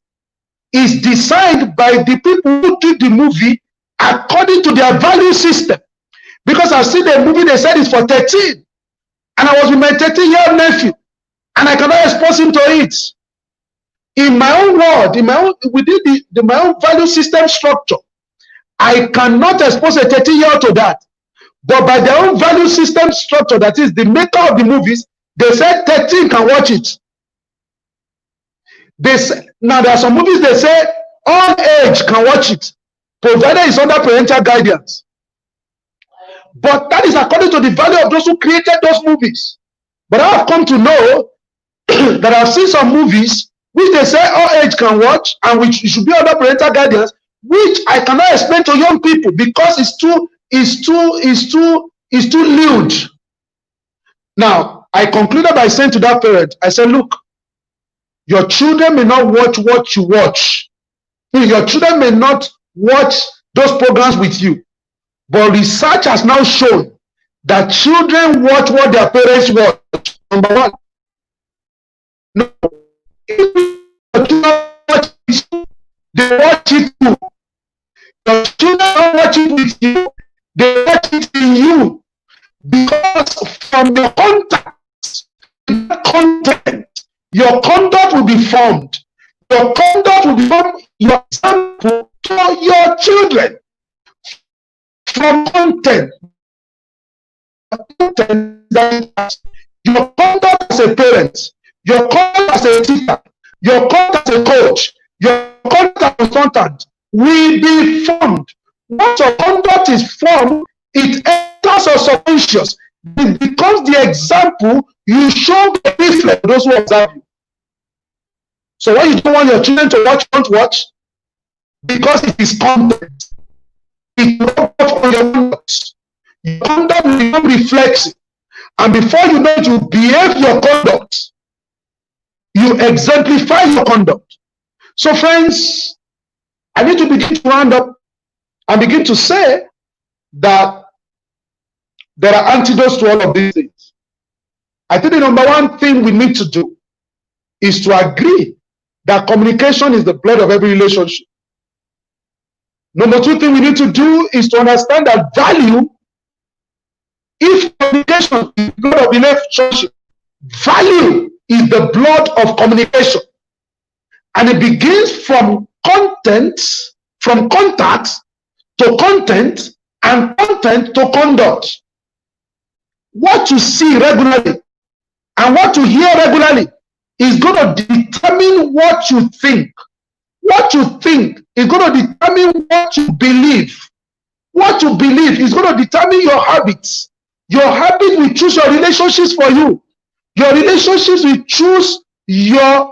is designed by the people who did the movie according to their value system. Because I've seen the movie, they said it's for 13. And I was with my 13-year-old nephew, and I cannot expose him to it. In my own world, within my own value system structure, I cannot expose a 13-year-old to that. But by their own value system structure, that is the maker of the movies, they said 13 can watch it. Now there are some movies they say all age can watch it, provided it's under parental guidance. But that is according to the value of those who created those movies. But I have come to know that I've seen some movies which they say all age can watch and which should be under parental guidance, which I cannot explain to young people because it's too lewd. Now, I concluded by saying to that parent, I said, look, your children may not watch what you watch. Your children may not watch those programs with you. But research has now shown that children watch what their parents watch. Number one. No, if your children watch it, they watch it too. Your children don't watch it with you, they watch it in you. Because from your content, your conduct will be formed. Your conduct will become your example for your children. From content that your conduct as a parent, your conduct as a teacher, your conduct as a coach, your conduct as a consultant will be formed. Once your conduct is formed, it enters your subconscious. It becomes the example you show the reflect those who observe you. So when you don't want your children to watch, don't watch, because it is content. It will on your conduct. Your conduct will become reflexive. And before you know it, you behave your conduct. You exemplify your conduct. So friends, I need to begin to round up and begin to say that there are antidotes to all of these things. I think the number one thing we need to do is to agree that communication is the blood of every relationship. Number two thing we need to do is to understand that value, if communication is the blood of relationship, value is the blood of communication. And it begins from content, from contact to content, and content to conduct. What you see regularly and what you hear regularly is going to determine what you think. What you think is going to determine what you believe. What you believe is going to determine your habits. Your habits will choose your relationships for you. Your relationships will choose your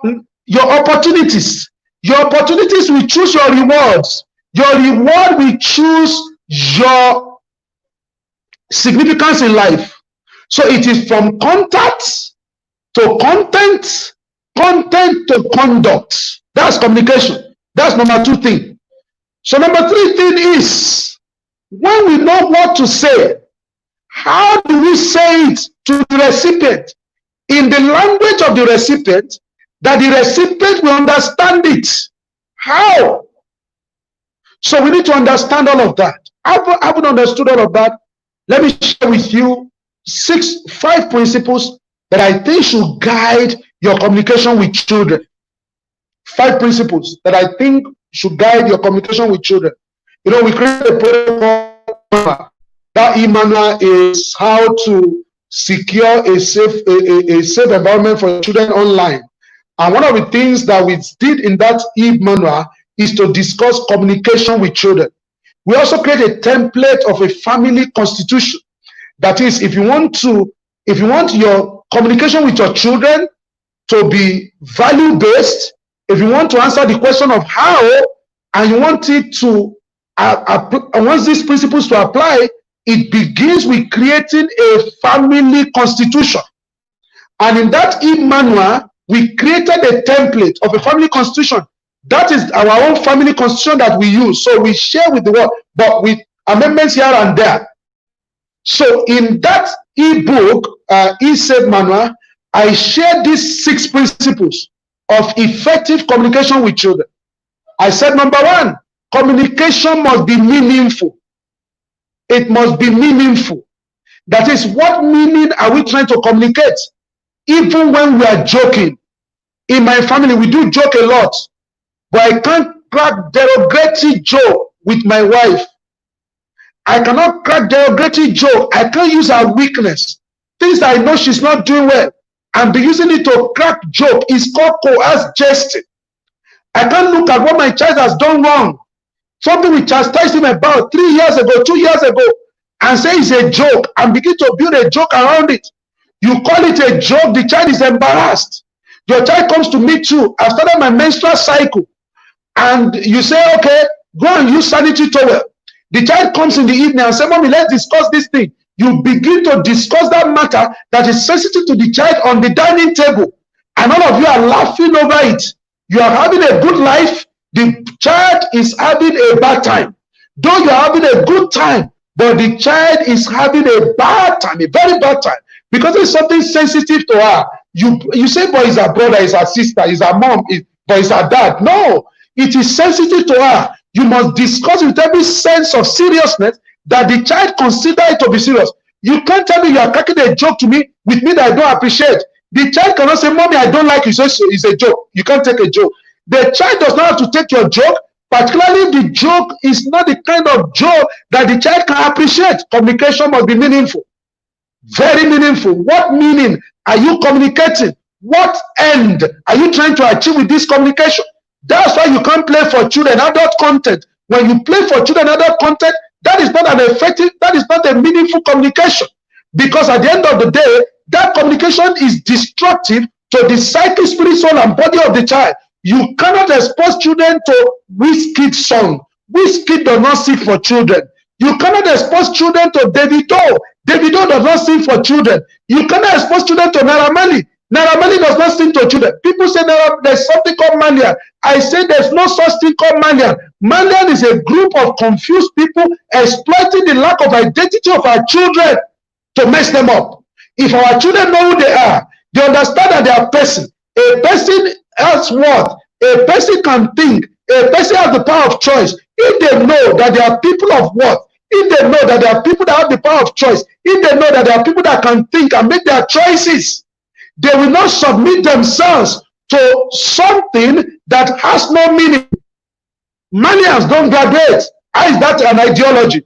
opportunities. Your opportunities will choose your rewards. Your reward will choose your significance in life. So it is from contact to content, content to conduct. That's communication. That's number two thing. So number three thing is, when we know what to say, how do we say it to the recipient in the language of the recipient that the recipient will understand it? How? So we need to understand all of that. I haven't understood all of that. Let me share with you 5 principles that I think should guide your communication with children. 5 principles that I think should guide your communication with children. You know, we created a protocol. That e-manual is how to secure a safe environment for children online. And one of the things that we did in that e-manual is to discuss communication with children. We also create a template of a family constitution. That is, if you want your communication with your children to be value-based, if you want to answer the question of how, and you want it to, want these principles to apply it begins with creating a family constitution. And in that e-manual, we created a template of a family constitution. That is our own family constitution that we use. So we share with the world, but with amendments here and there. So in that e-book, e-save manual, I share these 6 principles of effective communication with children. I said, number 1, communication must be meaningful. It must be meaningful. That is, what meaning are we trying to communicate? Even when we are joking. In my family, we do joke a lot, but I can't crack derogatory joke with my wife. I cannot crack derogatory joke. I can't use her weakness. Things I know she's not doing well, and be using it to crack joke is called coerced jesting. I can't look at what my child has done wrong, something we chastised him about 3 years ago, 2 years ago, and say it's a joke, and begin to build a joke around it. You call it a joke, the child is embarrassed. Your child comes to meet you, I've started my menstrual cycle, and you say, okay, go and use sanitary towel. The child comes in the evening and says, Mommy, let's discuss this thing. You begin to discuss that matter that is sensitive to the child on the dining table, and all of you are laughing over it. You are having a good life, the child is having a bad time. Though you are having a good time, but the child is having a bad time, a very bad time, because it's something sensitive to her. You say, boy, is her brother, is her sister, is her mom, but is her dad. No, it is sensitive to her. You must discuss with every sense of seriousness that the child consider it to be serious. You can't tell me you are cracking a joke to me with me that I don't appreciate. The child cannot say, Mommy, I don't like you. So it's a joke. You can't take a joke. The child does not have to take your joke, particularly if the joke is not the kind of joke that the child can appreciate. Communication must be meaningful. Very meaningful. What meaning are you communicating? What end are you trying to achieve with this communication? That's why you can't play for children adult content. When you play for children adult content, that is not an effective, that is not a meaningful communication. Because at the end of the day, that communication is destructive to the psyche, spirit, soul, and body of the child. You cannot expose children to Wizkid song. Wizkid does not sing for children. You cannot expose children to Davido. Davido does not sing for children. You cannot expose children to Naira Marley. Naira Marley does not sing to children. People say there's something called Malian. I say there's no such thing called Malian. Malian is a group of confused people exploiting the lack of identity of our children to mess them up. If our children know who they are, they understand that they are a person. A person has what? A person can think. A person has the power of choice. If they know that they are people of what? If they know that there are people that have the power of choice, if they know that there are people that can think and make their choices, they will not submit themselves to something that has no meaning. Malians don't graduate. How is that an ideology?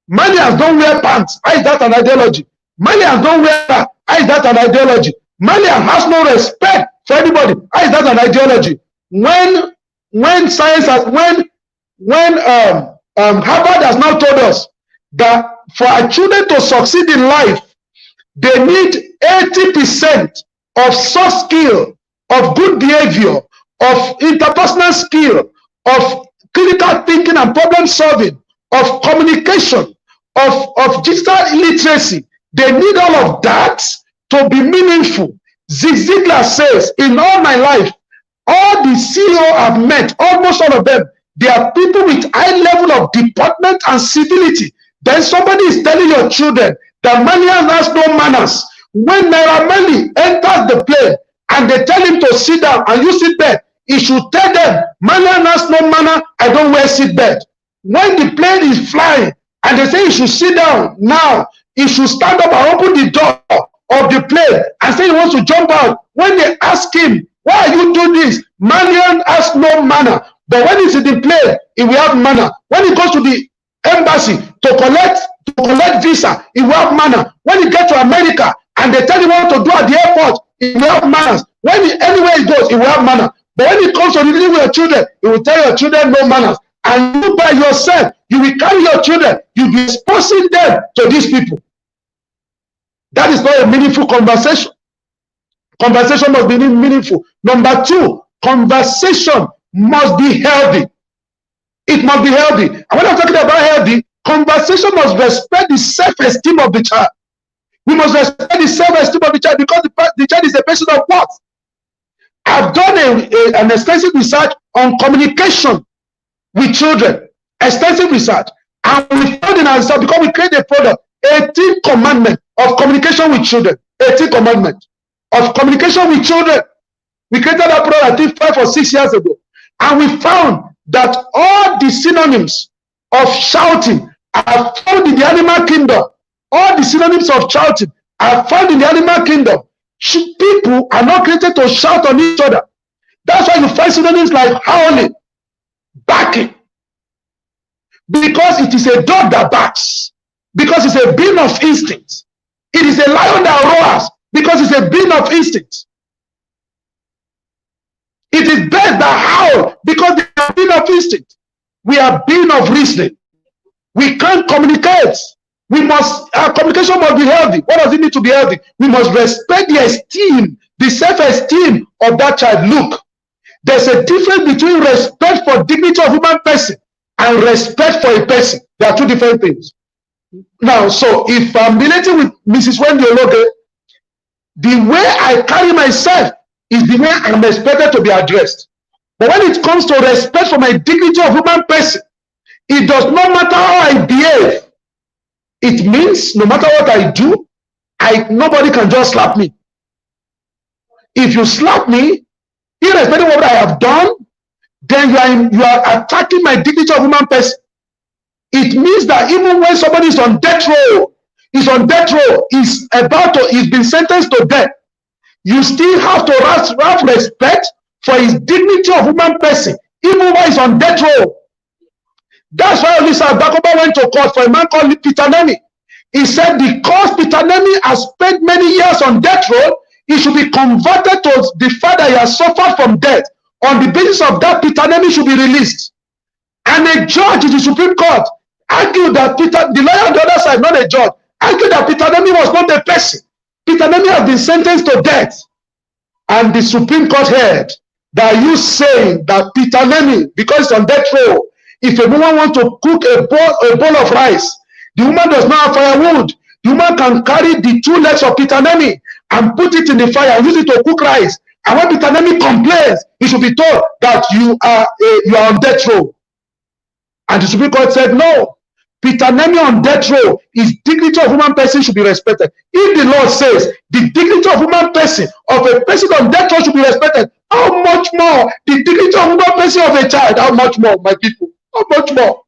Malians don't wear pants. How is that an ideology? Malians don't wear that. How is that an ideology? Malian has no respect for anybody. How is that an ideology? When science has, when Harvard has now told us that for our children to succeed in life, they need 80% of soft skill, of good behavior, of interpersonal skill, of critical thinking and problem solving, of communication, of digital literacy. They need all of that to be meaningful. Zig Ziglar says, in all my life, all the CEO I've met, almost all of them, they are people with high level of deportment and civility. Then somebody is telling your children that Malian has no manners. When Naira Marley enters the plane and they tell him to sit down and you sit there, he should tell them, Malian has no manner, I don't wear seatbelt. When the plane is flying and they say he should sit down now, he should stand up and open the door of the plane and say he wants to jump out. When they ask him, why are you doing this? Malian has no manner. But when he's in the plane, he will have manner. When he goes to the embassy to collect visa, he will have manner. When he gets to America and they tell him what to do at the airport, he will have manners. Anywhere he goes, he will have manner. But when it comes to living with your children, he will tell your children no manners. And you by yourself, you will carry your children, you'll be exposing them to these people. That is not a meaningful conversation. Conversation must be meaningful. Number two, conversation must be healthy. It must be healthy. And when I'm talking about healthy, Conversation must respect the self-esteem of the child. We must respect the self-esteem of the child because the child is a person of what? I've done an extensive research on communication with children, extensive research, and we found in ourselves, because we created a product, 18 commandments of communication with children. 18 commandments of communication with children. We created that product, I think, 5 or 6 years ago, and we found that all the synonyms of shouting are found in the animal kingdom. All the synonyms of shouting are found in the animal kingdom. People are not created to shout on each other. That's why you find synonyms like howling, barking, because it is a dog that barks, because it's a being of instinct. It is a lion that roars, because it's a being of instinct. It is birds that howl, because they are being of instinct. We are being of reasoning. We can't communicate. Our communication must be healthy. What does it need to be healthy? We must respect the esteem, the self-esteem of that child. Look, there's a difference between respect for dignity of human person and respect for a person. They are two different things. Now, so if I'm relating with Mrs. Wendy Ologe, the way I carry myself is the way I'm expected to be addressed. But when it comes to respect for my dignity of human person, it does not matter how I behave. It means no matter what I do, nobody can just slap me. If you slap me, irrespective of what I have done, then you are attacking my dignity of human person. It means that even when somebody is on death row, is been sentenced to death, you still have to have respect for his dignity of human person, even when he's on death row. That's why Olisa Dakoba went to court for a man called Peter Nemi. He said because Peter Nemi has spent many years on death row, he should be converted to the fact that he has suffered from death. On the basis of that, Peter Nemi should be released. And a judge in the Supreme Court argued that the lawyer on the other side, not a judge, argued that Peter Nemi was not a person. Peter Nemi has been sentenced to death. And the Supreme Court heard that you saying that Peter Nemi, because he's on death row, if a woman wants to cook a bowl of rice, the woman does not have firewood. The woman can carry the 2 legs of Peter Nemi and put it in the fire and use it to cook rice. And when Peter Nemi complains, he should be told that you are on death row. And the Supreme Court said, no, Peter Nemi on death row, his dignity of human person should be respected. If the law says the dignity of human person, of a person on death row should be respected, how much more the dignity of human person of a child? How much more, my people? How much more?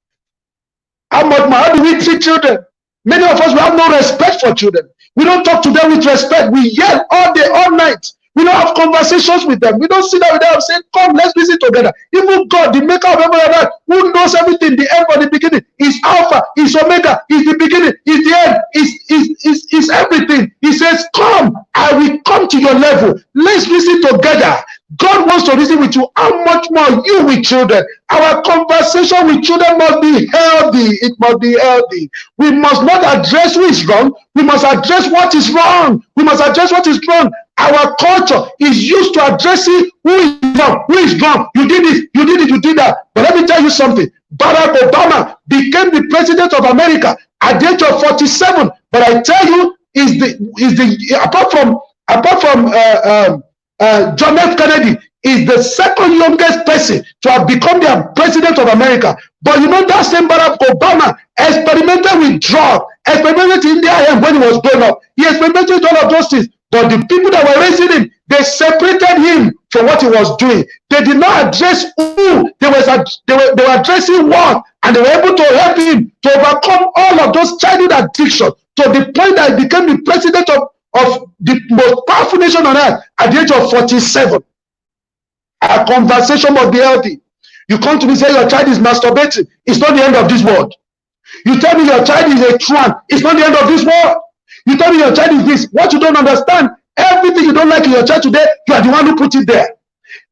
How much more? How do we treat children? Many of us, we have no respect for children. We don't talk to them with respect. We yell all day, all night. We don't have conversations with them. We don't sit down with them and say, come, let's visit together. Even God, the maker of heaven and earth, who knows everything, the end from the beginning, is Alpha, is Omega, is the beginning, is the end, is everything. He says, come, I will come to your level. Let's visit together. God wants to reason with you. How much more you with children? Our conversation with children must be healthy. It must be healthy. We must not address who is wrong. We must address what is wrong. We must address what is wrong. Our culture is used to addressing who is wrong. Who is wrong? You did this, you did it, you did that. But let me tell you something. Barack Obama became the president of America at the age of 47. But I tell you, apart from John F. Kennedy, is the second youngest person to have become the president of America. But you know that same Barack Obama experimented with drugs, experimented in India when he was growing up. He experimented with all of those things. But the people that were raising him, they separated him from what he was doing. They did not address who. They were addressing what, and they were able to help him to overcome all of those childhood addictions to the point that he became the president of the most powerful nation on earth at the age of 47. Our conversation must be healthy. You come to me and say your child is masturbating. It's not the end of this world. You tell me your child is a truant. It's not the end of this world. You tell me your child is this. What you don't understand, everything you don't like in your child today, you are the one who put it there.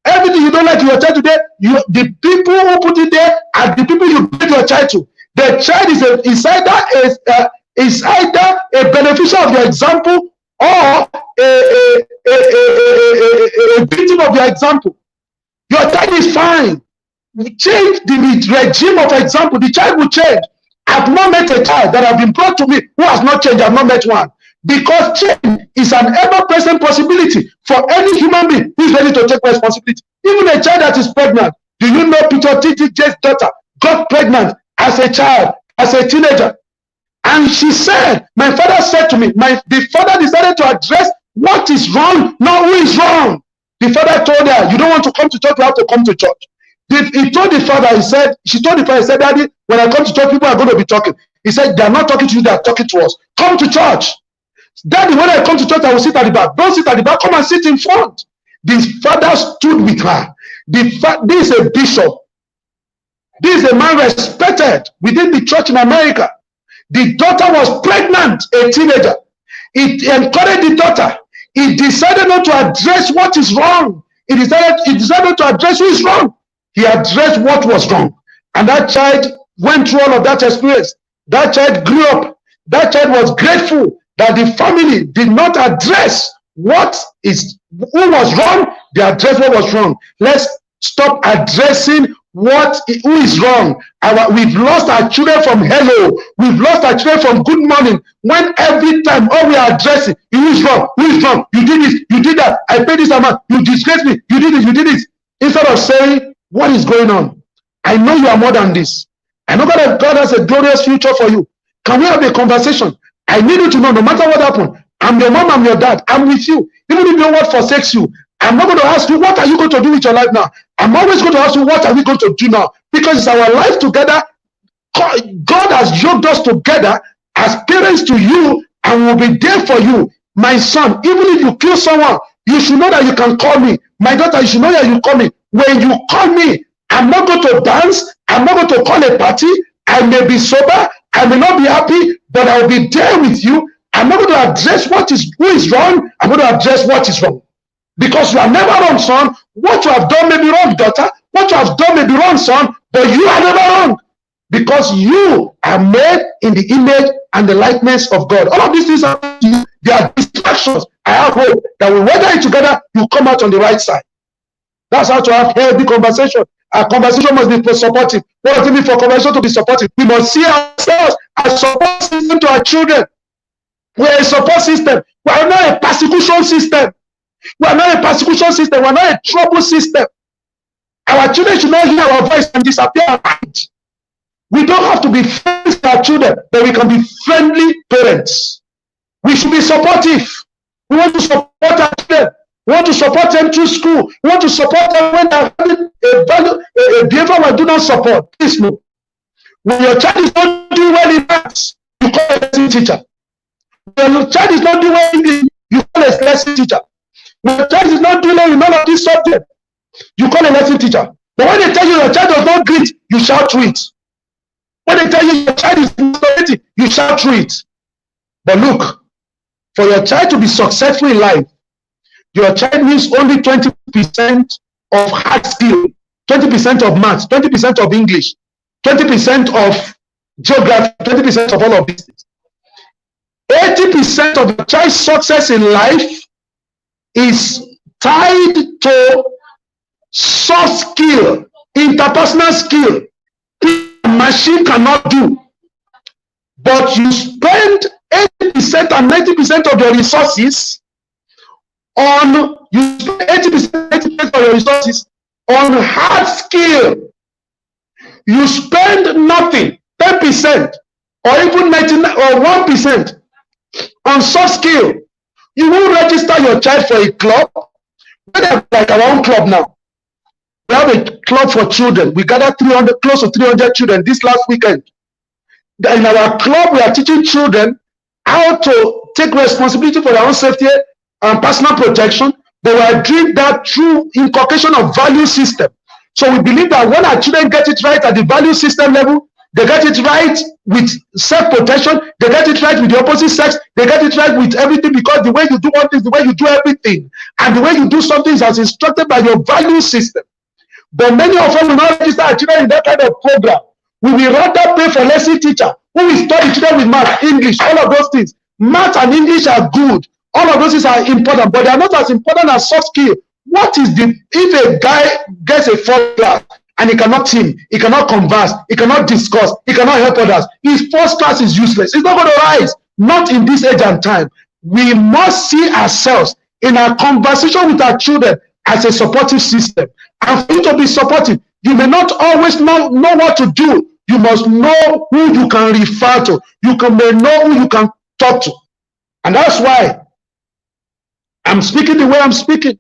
Everything you don't like in your child today, the people who put it there are the people you give your child to. The child is either a beneficiary of your example or a victim of your example. Your child is fine. Change the regime of example. The child will change. I've not met a child that have been brought to me who has not changed. I've not met one. Because change is an ever-present possibility for any human being who is ready to take responsibility. Even a child that is pregnant. Do you know Peter T.T.J's daughter got pregnant as a child, as a teenager? And she said, my father said to me, the father decided to address what is wrong, not who is wrong. The father told her, you don't want to come to church, you have to come to church. He told the father, she told the father, he said, Daddy, when I come to church, people are going to be talking. He said, they are not talking to you, they are talking to us. Come to church. Daddy, when I come to church, I will sit at the back. Don't sit at the back, come and sit in front. The father stood with her. This is a bishop. This is a man respected within the church in America. The daughter was pregnant, a teenager. It encouraged the daughter. He decided not to address what is wrong. He decided to address who is wrong. He addressed what was wrong. And that child went through all of that experience. That child grew up. That child was grateful that the family did not address who was wrong. They addressed what was wrong. Let's stop addressing who is wrong. We've lost our children from hello. We've lost our children from good morning. When every time all we are addressing, who is wrong? Who is wrong? You did this, you did that, I paid this amount, you disgraced me, you did this, you did it. Instead of saying, what is going on? I know you are more than this. I know God has a glorious future for you. Can we have a conversation? I need you to know, no matter what happened, I'm your mom, I'm your dad, I'm with you. Even if your word forsakes you, I'm not going to ask you, what are you going to do with your life now? I'm always going to ask you, what are we going to do now? Because it's our life together. God has yoked us together as parents to you and will be there for you. My son, even if you kill someone, you should know that you can call me. My daughter, you should know that you call me. When you call me, I'm not going to dance. I'm not going to call a party. I may be sober. I may not be happy, but I will be there with you. I'm not going to address who is wrong. I'm going to address what is wrong. Because you are never wrong, son. What you have done may be wrong, daughter. What you have done may be wrong, son. But you are never wrong. Because you are made in the image and the likeness of God. All of these things are they are distractions. I have hope that we weather it together, you come out on the right side. That's how to have healthy conversation. Our conversation must be supportive. What does it mean for conversation to be supportive? We must see ourselves as support system to our children. We are a support system. We are not a persecution system. We are not a persecution system. We are not a trouble system. Our children should not hear our voice and disappear. We don't have to be friends with our children, but we can be friendly parents. We should be supportive. We want to support our children. We want to support them through school. We want to support them when they are having a behavior we do not support. Please know. When your child is not doing well in maths, you call a lesson teacher. When your child is not doing well in English, you call a lesson teacher. When your child is not doing well in none of these subjects, you call a lesson teacher. But when they tell you your child does not greet, you shout through it. When they tell you your child is misbehaving, you shout through it. But look, for your child to be successful in life, your child needs only 20% of hard skill, 20% of maths, 20% of English, 20% of geography, 20% of all of these things. 80% of the child's success in life is tied to soft skill, interpersonal skill. Machine cannot do. But you spend 80% and 90% of your resources on hard skill. You spend nothing, 10% or even 99 or 1% on soft skill. You will register your child for a club. We have like our own club now. We have a club for children. We gathered close to 300 children this last weekend. In our club, we are teaching children how to take responsibility for their own safety and personal protection, but we are doing that through inculcation of value system. So we believe that when our children get it right at the value system level, they get it right with self-protection, they get it right with the opposite sex, they get it right with everything, because the way you do one thing is the way you do everything. And the way you do something is as instructed by your value system. But many of us will not register our children in that kind of program. We will rather pay for lesson teacher who will study children with math, English, all of those things. Math and English are good. All of those things are important, but they are not as important as soft skill. What is if a guy gets a 4th class and he cannot team, he cannot converse, he cannot discuss, he cannot help others. His first class is useless. It's not going to rise. Not in this age and time. We must see ourselves in our conversation with our children as a supportive system. And for you to be supportive, you may not always know what to do. You must know who you can refer to. May know who you can talk to. And that's why I'm speaking the way I'm speaking.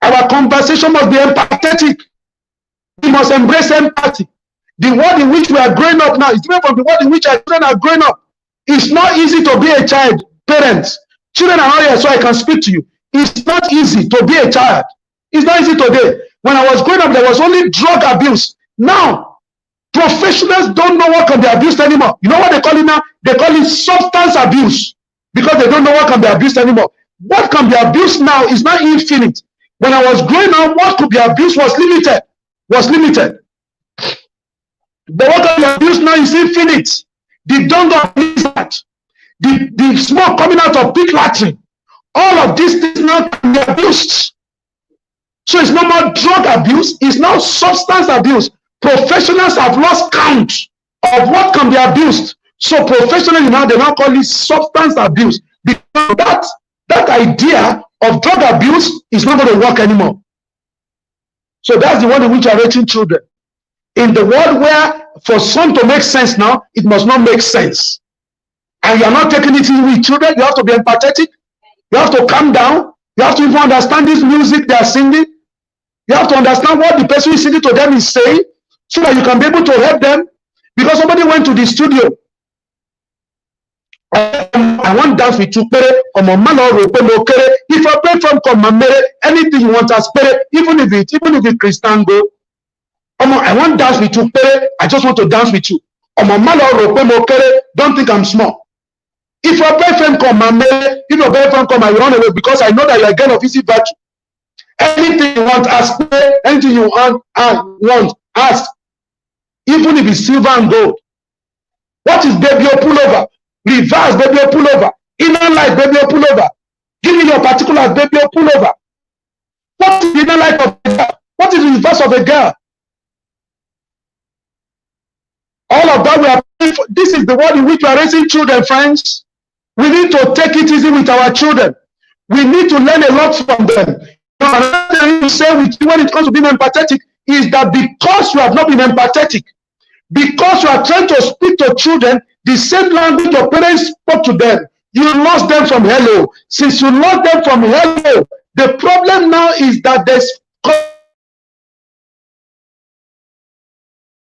Our conversation must be empathetic. We must embrace empathy. The world in which we are growing up now is different from the world in which our children are growing up. It's not easy to be a child, parents. Children are not here, so I can speak to you. It's not easy to be a child. It's not easy today. When I was growing up, there was only drug abuse. Now, professionals don't know what can be abused anymore. You know what they call it now? They call it substance abuse because they don't know what can be abused anymore. What can be abused now is not infinite. When I was growing up, what could be abused was limited. But what can be abused now is infinite. The dung of lizard, the smoke coming out of pig latrine, all of these things now can be abused. So it's no more drug abuse, it's now substance abuse. Professionals have lost count of what can be abused. So professionally now, they now call it substance abuse. Because that idea of drug abuse is not going to work anymore. So that's the one in which you are raising children. In the world where for some to make sense now, it must not make sense. And you are not taking it easy with children. You have to be empathetic. You have to calm down. You have to even understand this music they are singing. You have to understand what the person is singing to them is saying so that you can be able to help them. Because somebody went to the studio. I want dance with you. If I play from anything you want as even if it's Christian go. I want dance with you. I just want to dance with you. Don't think I'm small. If your boyfriend come, if your boyfriend come, I run away because I know that you're a girl of easy virtue. Anything you want, ask. Anything you want, ask. Even if it's silver and gold. What is baby or pullover? Reverse baby or pullover. Inner light baby or pullover. Give me your particulars baby or pullover. What is the inner light of a girl? What is the reverse of a girl? All of that we are praying for. This is the world in which we are raising children, friends. We need to take it easy with our children. We need to learn a lot from them. Another thing to say with you when it comes to being empathetic is that because you have not been empathetic, because you are trying to speak to children the same language your parents spoke to them, you lost them from hello. Since you lost them from hello, the problem now is that there's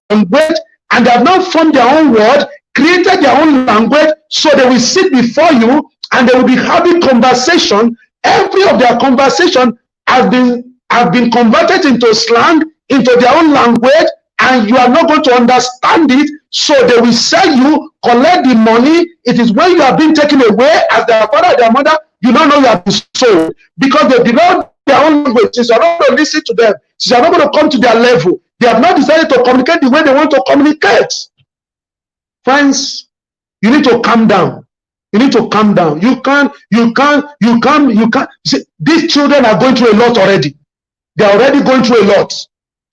language and they have not formed their own word, created their own language, so they will sit before you and they will be having conversation. Every of their conversation have been converted into slang, into their own language, and you are not going to understand it, so they will sell you, collect the money. It is when you are being taken away as their father, their mother, you don't know you have been sold, because they develop their own language. Since you are not going to listen to them, since you are not going to come to their level, they have not decided to communicate the way they want to communicate. Friends, you need to calm down. You need to calm down. You can't. See, these children are going through a lot already. They are already going through a lot.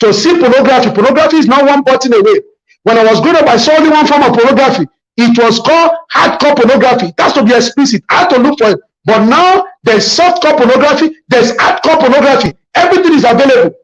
To see pornography. Pornography is not one button away. When I was growing up, I saw only one form of pornography. It was called hardcore pornography. It has to be explicit. I had to look for it. But now there's softcore pornography. There's hardcore pornography. Everything is available.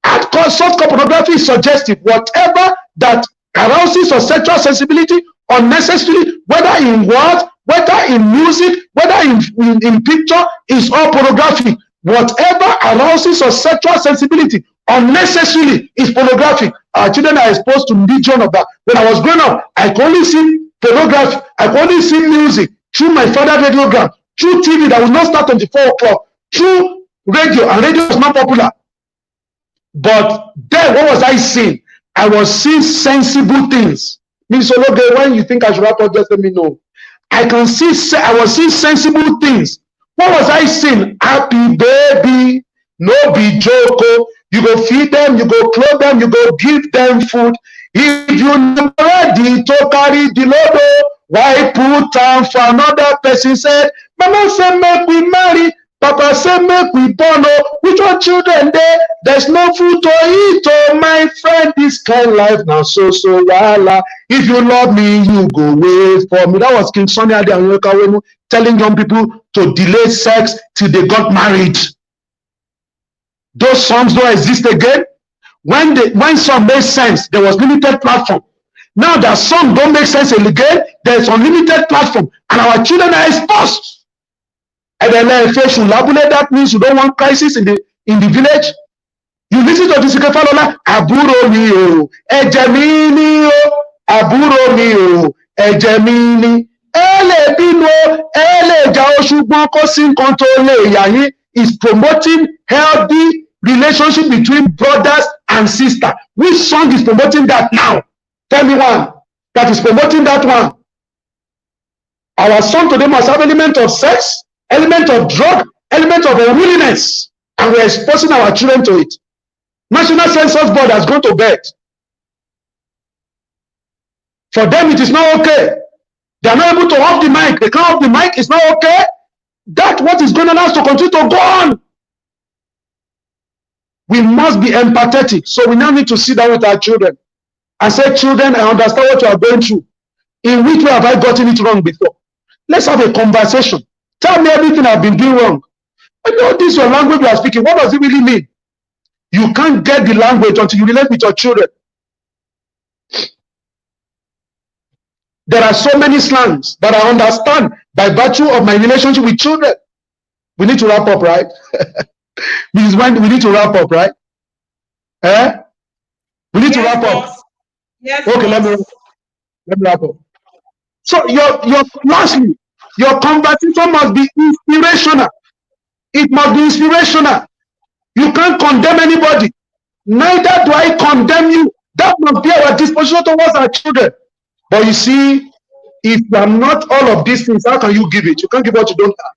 Hardcore, softcore pornography is suggestive. Whatever that arouses your sexual sensibility unnecessarily, whether in words, whether in music, whether in picture, is all pornography. Whatever arouses your sexual sensibility unnecessarily is pornography. Our children are exposed to millions of that. When I was growing up, I could only see pornography. I could only see music through my father's radiogram, through TV that would not start until 4 o'clock, through radio, and radio was not popular. But then, what was I seeing? I was seeing sensible things. Miss Ologe, when you think I should wrap up, just let me know. I was seeing sensible things. What was I seeing? Happy baby, no be joko. You go feed them, you go clothe them, you go give them food. If you not ready to carry the load, why put time for another person? Said, Mama said, make we marry. Papa say make we born oh, which one children there? There's no food to eat oh, my friend. This kind life now so wahala. If you love me, you go wait for me. That was King Sunny Ade and Yonka telling young people to delay sex till they got married. Those songs don't exist again. When song made sense, there was limited platform. Now that song don't make sense again, there's unlimited platform, and our children are exposed. And then that means you don't want crisis in the village. You listen to this Falola, Aburo mi o, Ejemini o, Aburo mi o, Ejemini. Ele bino, ele ja oṣugbọn kó sí nǹkan tó lè yà yín is promoting healthy relationship between brothers and sisters. Which song is promoting that now? Tell me one that is promoting that one. Our song today must have element of sex, element of drug, element of unwillingness, and we're exposing our children to it. National Census Board has gone to bed. For them, it is not okay. They are not able to off the mic. They can't off the mic. It's not okay. That's what is going to allow us to continue to go on. We must be empathetic. So we now need to sit down with our children and say, children, I understand what you are going through. In which way have I gotten it wrong before? Let's have a conversation. Tell me everything I've been doing wrong. I know this is your language you are speaking. What does it really mean? You can't get the language until you relate with your children. There are so many slangs that I understand by virtue of my relationship with children. We need to wrap up, right? This is when we need to wrap up, right? We need to wrap up. Yes. Okay, let me wrap up. So lastly, your conversation must be inspirational. It must be inspirational. You can't condemn anybody. Neither do I condemn you. That must be our disposition towards our children. But you see, if you are not all of these things, how can you give it? You can't give what you don't have.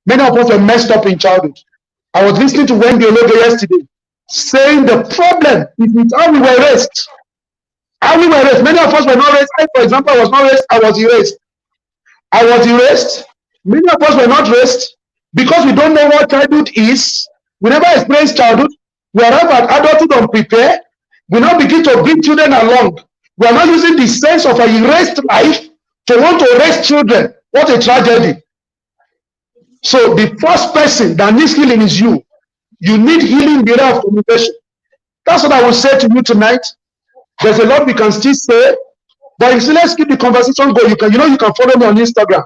Many of us were messed up in childhood. I was listening to Wendy Ologe yesterday, saying the problem is with how we were raised. How we were raised. Many of us were not raised. I, for example, I was not raised. I was erased. I was erased. Many of us were not raised because we don't know what childhood is. We never experienced childhood. We arrive at adulthood unprepared. We now begin to bring children along. We are not using the sense of an erased life to want to raise children. What a tragedy. So the first person that needs healing is you. You need healing in the area of communication. That's what I will say to you tonight. There's a lot we can still say, but you see, let's keep the conversation going. You can follow me on Instagram.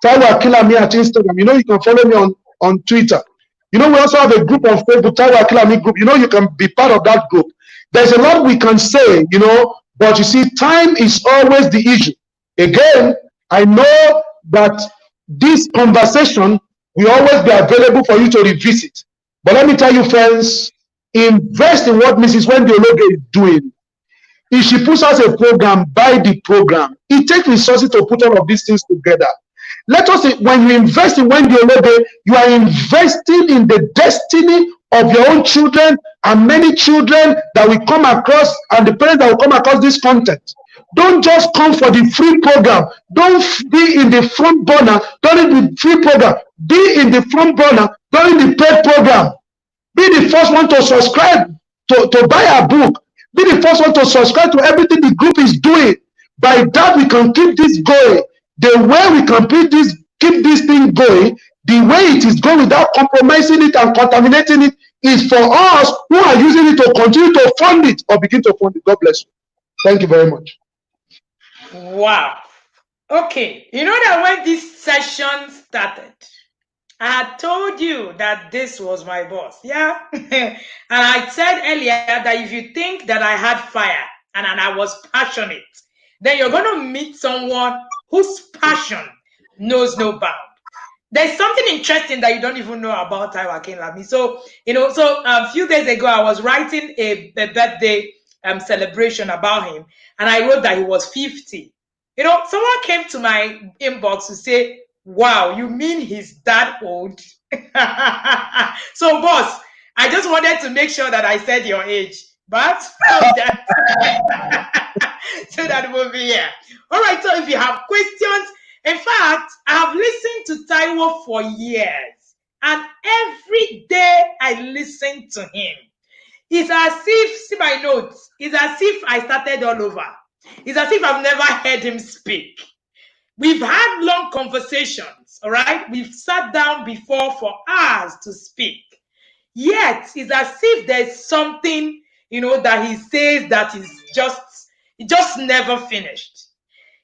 Taiwo Akinlami at Instagram. You can follow me on Twitter. We also have a group on Facebook, Taiwo Akinlami group. You can be part of that group. There's a lot we can say, but you see, time is always the issue. Again, I know that this conversation will always be available for you to revisit. But let me tell you, friends, invest in what Mrs. Wendy Ologe is doing. If she puts out a program, buy the program. It takes resources to put all of these things together. Let us say, when you invest in Wendy Ologe, you are investing in the destiny of your own children and many children that will come across, and the parents that will come across this content. Don't just come for the free program. Don't be in the front burner during the free program. Be in the front burner during the paid program. Be the first one to subscribe, to buy a book. Be the first one to subscribe to everything the group is doing. By that, we can keep this going. The way we can keep this thing going, the way it is going without compromising it and contaminating it, is for us who are using it to continue to fund it or begin to fund it. God bless you. Thank you very much. Wow. Okay. You know that when this session started, I had told you that this was my boss. Yeah. And I said earlier that if you think that I had fire and I was passionate, then you're going to meet someone whose passion knows no bound. There's something interesting that you don't even know about Taiwo Akinlami. So, a few days ago, I was writing a birthday celebration about him, and I wrote that he was 50. Someone came to my inbox to say, wow, you mean he's that old? So, boss, I just wanted to make sure that I said your age, but so that we'll be here. All right, so if you have questions, in fact, I have listened to Taiwo for years, And every day I listen to him. It's as if, see my notes, it's as if I started all over. It's as if I've never heard him speak. We've had long conversations, all right? We've sat down before for hours to speak. Yet, it's as if there's something, that he says that is it just never finished.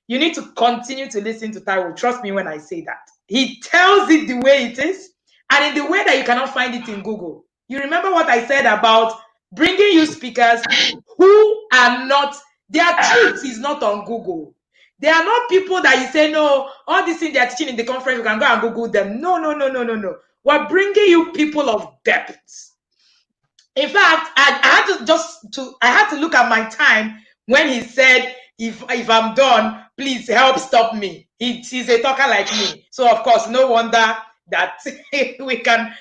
You need to continue to listen to Taiwo. Trust me when I say that. He tells it the way it is and in the way that you cannot find it in Google. You remember what I said about bringing you speakers who are not, their truth is not on Google. They are not people that you say, no, all these things they are teaching in the conference, you can go and Google them. No, no, no, no, no, no. We're bringing you people of depth. In fact, I had to look at my time when he said, if I'm done, please help stop me. He's a talker like me. So of course, no wonder that we can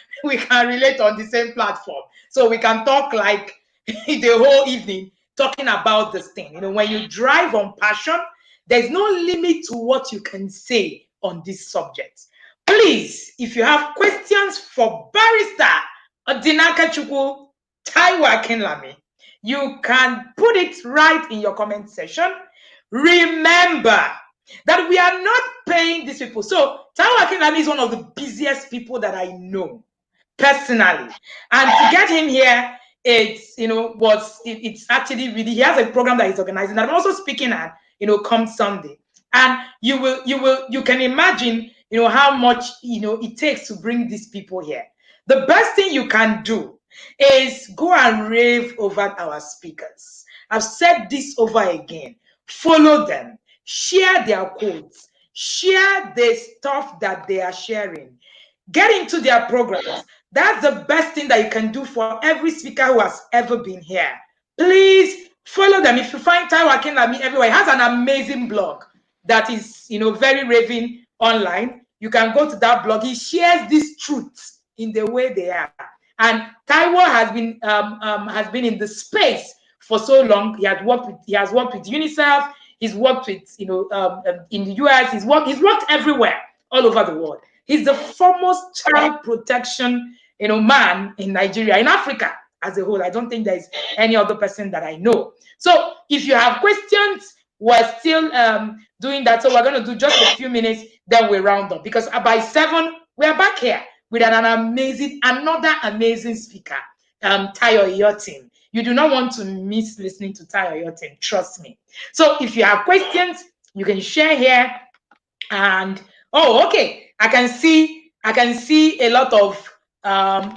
relate on the same platform. So we can talk like the whole evening talking about this thing. When you drive on passion, there's no limit to what you can say on this subject. Please, if you have questions for Barrister Odinaka Chukwu Taiwo Akinlami, you can put it right in your comment section. Remember that we are not paying these people. So Taiwo Akinlami is one of the busiest people that I know personally. And to get him here, it's actually really, he has a program that he's organizing that I'm also speaking at, come Sunday. And you can imagine, how much, it takes to bring these people here. The best thing you can do is go and rave over our speakers. I've said this over again. Follow them, share their quotes, share the stuff that they are sharing. Get into their programs. That's the best thing that you can do for every speaker who has ever been here. Please follow them. If you find Taiwo Akinlami everywhere, he has an amazing blog that is, very raving online. You can go to that blog. He shares these truths in the way they are. And Taiwo has been in the space for so long. He has worked with UNICEF. He's worked with, in the US. He's worked everywhere, all over the world. He's the foremost child protection, man in Nigeria, in Africa as a whole. I don't think there's any other person that I know. So if you have questions, we're still doing that. So we're going to do just a few minutes, then we round up. Because by 7, we're back here with another amazing speaker, Taiwo Akinlami. You do not want to miss listening to Taiwo Akinlami, trust me. So if you have questions, you can share here. And okay, I can see a lot of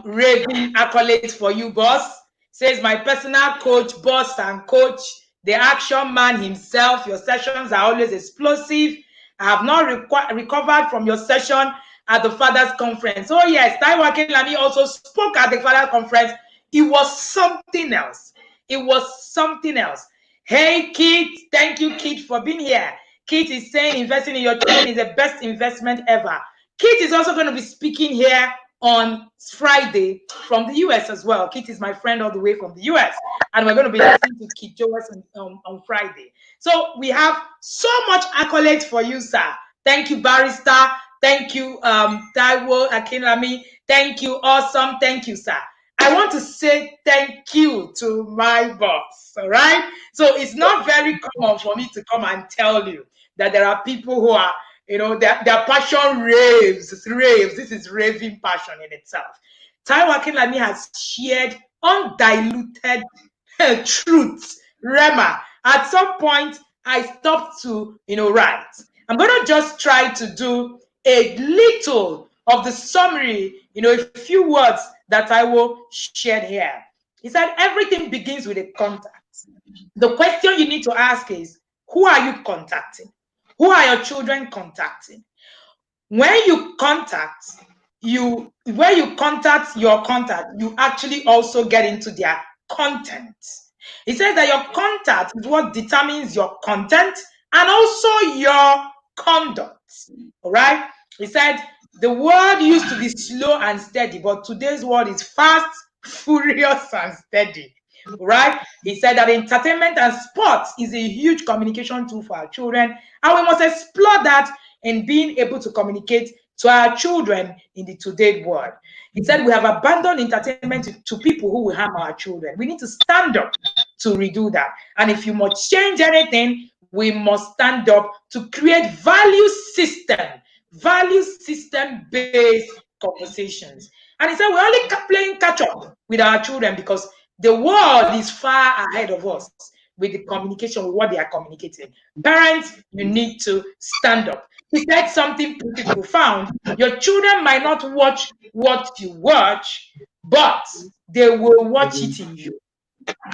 raving accolades for you, boss. Says my personal coach, boss and coach, the action man himself. Your sessions are always explosive. I have not recovered from your session at the Fathers Conference. Oh yes, Taiwo Akinlami also spoke at the Fathers Conference. It was something else. It was something else. Hey, Kit, thank you, Kit, for being here. Kit is saying investing in your children is the best investment ever. Kit is also going to be speaking here on Friday from the US as well. Kit is my friend all the way from the US. And we're going to be listening to Kit Joas on Friday. So we have so much accolades for you, sir. Thank you, Barrister. Thank you, Taiwo Akinlami. Thank you, awesome. Thank you, sir. I want to say thank you to my boss, all right? So it's not very common for me to come and tell you that there are people who are, their passion raves. This is raving passion in itself. Taiwo Akinlami has shared undiluted truths. Rema, at some point, I stopped to, write. I'm going to just try to do a little of the summary, a few words that I will share here. He said everything begins with a contact. The question you need to ask is, who are you contacting? Who are your children contacting? When you contact your contact, you actually also get into their content. He says that your contact is what determines your content and also your conduct. All right. He said the world used to be slow and steady, but today's world is fast, furious, and steady. Right? He said that entertainment and sports is a huge communication tool for our children, and we must explore that in being able to communicate to our children in the today world. He said, we have abandoned entertainment to people who will harm our children. We need to stand up to redo that. And if you must change anything, we must stand up to create value system based conversations. And he said, we're only playing catch up with our children because the world is far ahead of us with the communication, with what they are communicating. Parents, you need to stand up. He said something pretty profound. Your children might not watch what you watch, but they will watch it in you.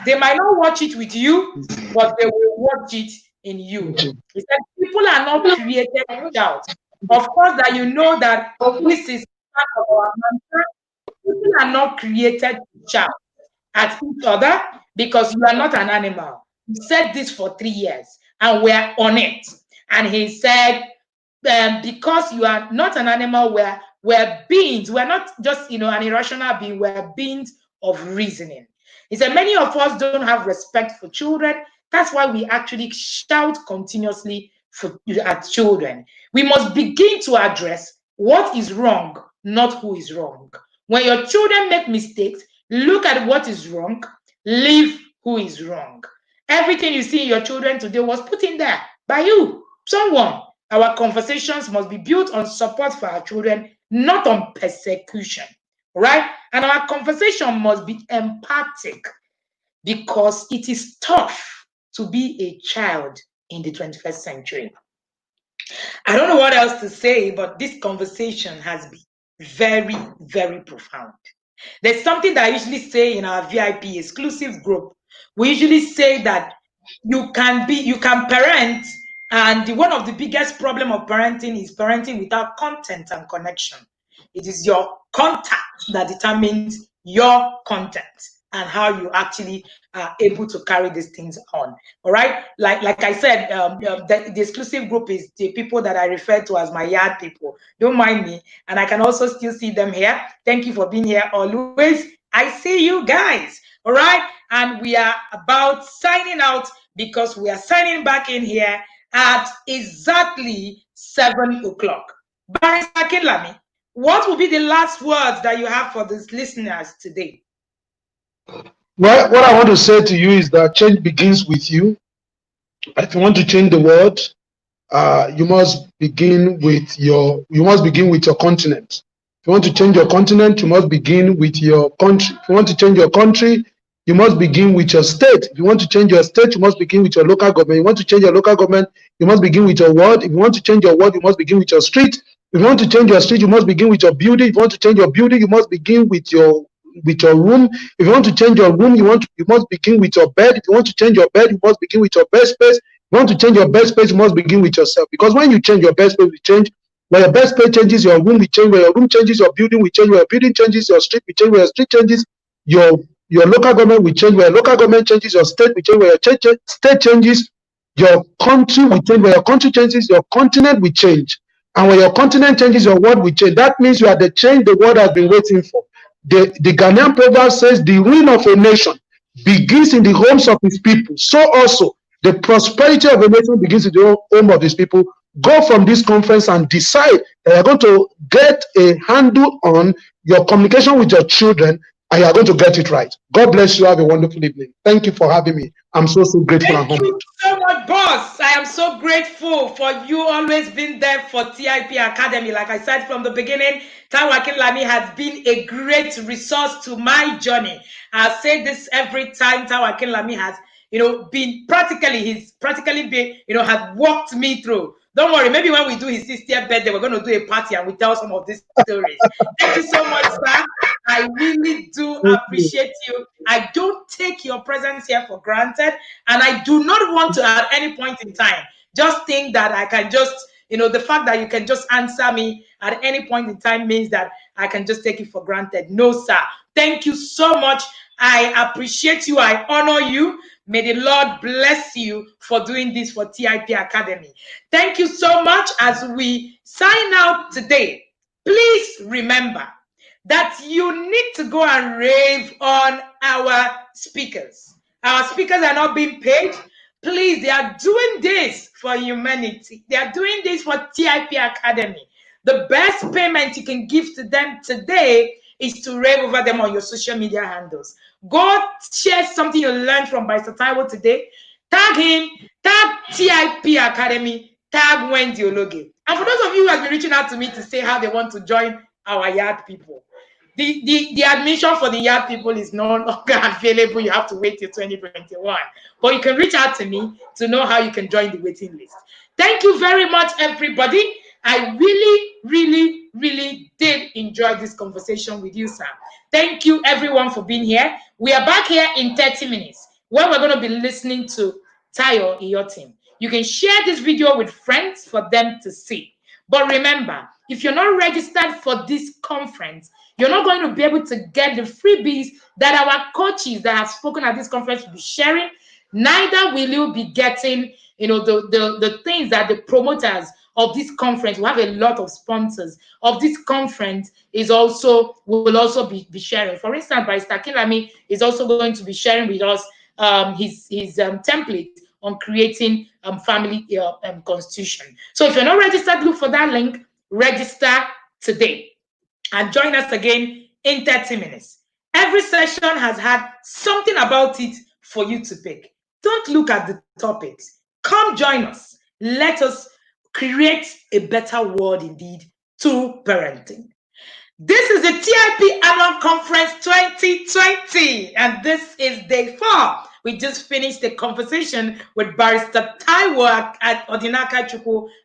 They might not watch it with you, but they will watch it in you. He said, people are not created to shout. Of course, that you know that this is part of our mantra. People are not created to shout at each other because you are not an animal. He said this for 3 years and we're on it. And he said, because you are not an animal, we're beings. We're not just an irrational being, we're beings of reasoning. He said, many of us don't have respect for children. That's why we actually shout continuously at children. We must begin to address what is wrong, not who is wrong. When your children make mistakes, look at what is wrong, leave who is wrong. Everything you see in your children today was put in there by you, someone. Our conversations must be built on support for our children, not on persecution, right? And our conversation must be empathic because it is tough to be a child in the 21st century. I don't know what else to say, but this conversation has been very, very profound. There's something that I usually say in our VIP exclusive group. We usually say that you can parent, and one of the biggest problem of parenting is parenting without content and connection. It is your contact that determines your content and how you actually are able to carry these things on. All right, like I said, the exclusive group is the people that I refer to as my yard people. Don't mind me, and I can also still see them here. Thank you for being here always. I see you guys. All right, and we are about signing out because we are signing back in here at exactly 7 o'clock. Barrister Akinlami, what will be the last words that you have for the listeners today? Well, what I want to say to you is that change begins with you. If you want to change the world, you must begin with your continent. If you want to change your continent, you must begin with your country. If you want to change your country, you must begin with your state. If you want to change your state, you must begin with your local government. You want to change your local government, you must begin with your ward. If you want to change your ward, you must begin with your street. If you want to change your street, you must begin with your building. If you want to change your building, you must begin with your room. If you want to change your room, you must begin with your bed. If you want to change your bed, you must begin with your bed space. If you want to change your bed space, you must begin with yourself. Because when you change your bed space, we change. Where your bed space changes, your room will change. Where your room changes, your building will change. Where your building changes, your street will change. Where your street changes, your local government will change. Where your local government changes, your state will change. Where your state changes, your country will change. Where your country changes, your continent will change. And when your continent changes, your world will change. That means you are the change the world has been waiting for. The Ghanaian proverb says, the ruin of a nation begins in the homes of his people. So also, the prosperity of a nation begins in the home of his people. Go from this conference and decide that you're going to get a handle on your communication with your children, and you're going to get it right. God bless you. Have a wonderful evening. Thank you for having me. I'm so grateful and humbled. Thank you so much, boss. I am so grateful for you always being there for TIP Academy. Like I said from the beginning, Taiwo Akinlami has been a great resource to my journey. I say this every time. Taiwo Akinlami has, been he's practically been, has walked me through. Don't worry, maybe when we do his 60th birthday, we're going to do a party and we tell some of these stories. Thank you so much, sir. I really do appreciate you. I don't take your presence here for granted, and I do not want to at any point in time just think that I can just, the fact that you can just answer me at any point in time means that I can just take it for granted. No, sir. Thank you so much. I appreciate you. I honor you. May the Lord bless you for doing this for TIP Academy. Thank you so much. As we sign out today, please remember that you need to go and rave on our speakers. Our speakers are not being paid. Please, they are doing this for humanity. They are doing this for TIP Academy. The best payment you can give to them today is to rave over them on your social media handles. Go share something you learned from Barrister Taiwo today. Tag him, tag TIP Academy, tag Wendy Ologe. And for those of you who have been reaching out to me to say how they want to join our yard people, the admission for the yard people is no longer available. You have to wait till 2021. But you can reach out to me to know how you can join the waiting list. Thank you very much, everybody. I really, really, really did enjoy this conversation with you, Sam. Thank you, everyone, for being here. We are back here in 30 minutes where we're going to be listening to Tayo Iyotin. You can share this video with friends for them to see. But remember, if you're not registered for this conference, you're not going to be able to get the freebies that our coaches that have spoken at this conference will be sharing. Neither will you be getting, the things that the promoters of this conference, we have a lot of sponsors of this conference, will also be sharing. For instance, Barrister Akinlami is also going to be sharing with us his template on creating family constitution. So if you're not registered, look for that link, register today, and join us again in 30 minutes. Every session has had something about it for you to pick. Don't look at the topics. Come join us. Let us create a better world indeed through parenting. This is the TIP Annual Conference 2020, and this is day 4. We just finished the conversation with Barrister Taiwo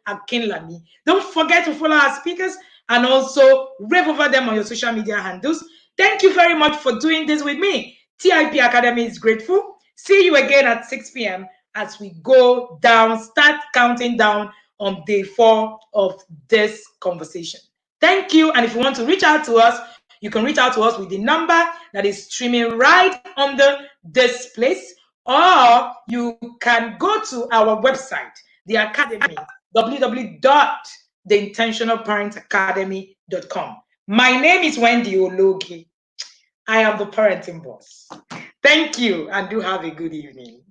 Akinlami. Don't forget to follow our speakers and also rave over them on your social media handles. Thank you very much for doing this with me. TIP Academy is grateful. See you again at 6 p.m. as we go down, start counting down on day 4 of this conversation. Thank you. And if you want to reach out to us, you can reach out to us with the number that is streaming right under this place, or you can go to our website, the Academy, www.theintentionalparentacademy.com. My name is Wendy Ologe. I am the parenting boss. Thank you, and do have a good evening.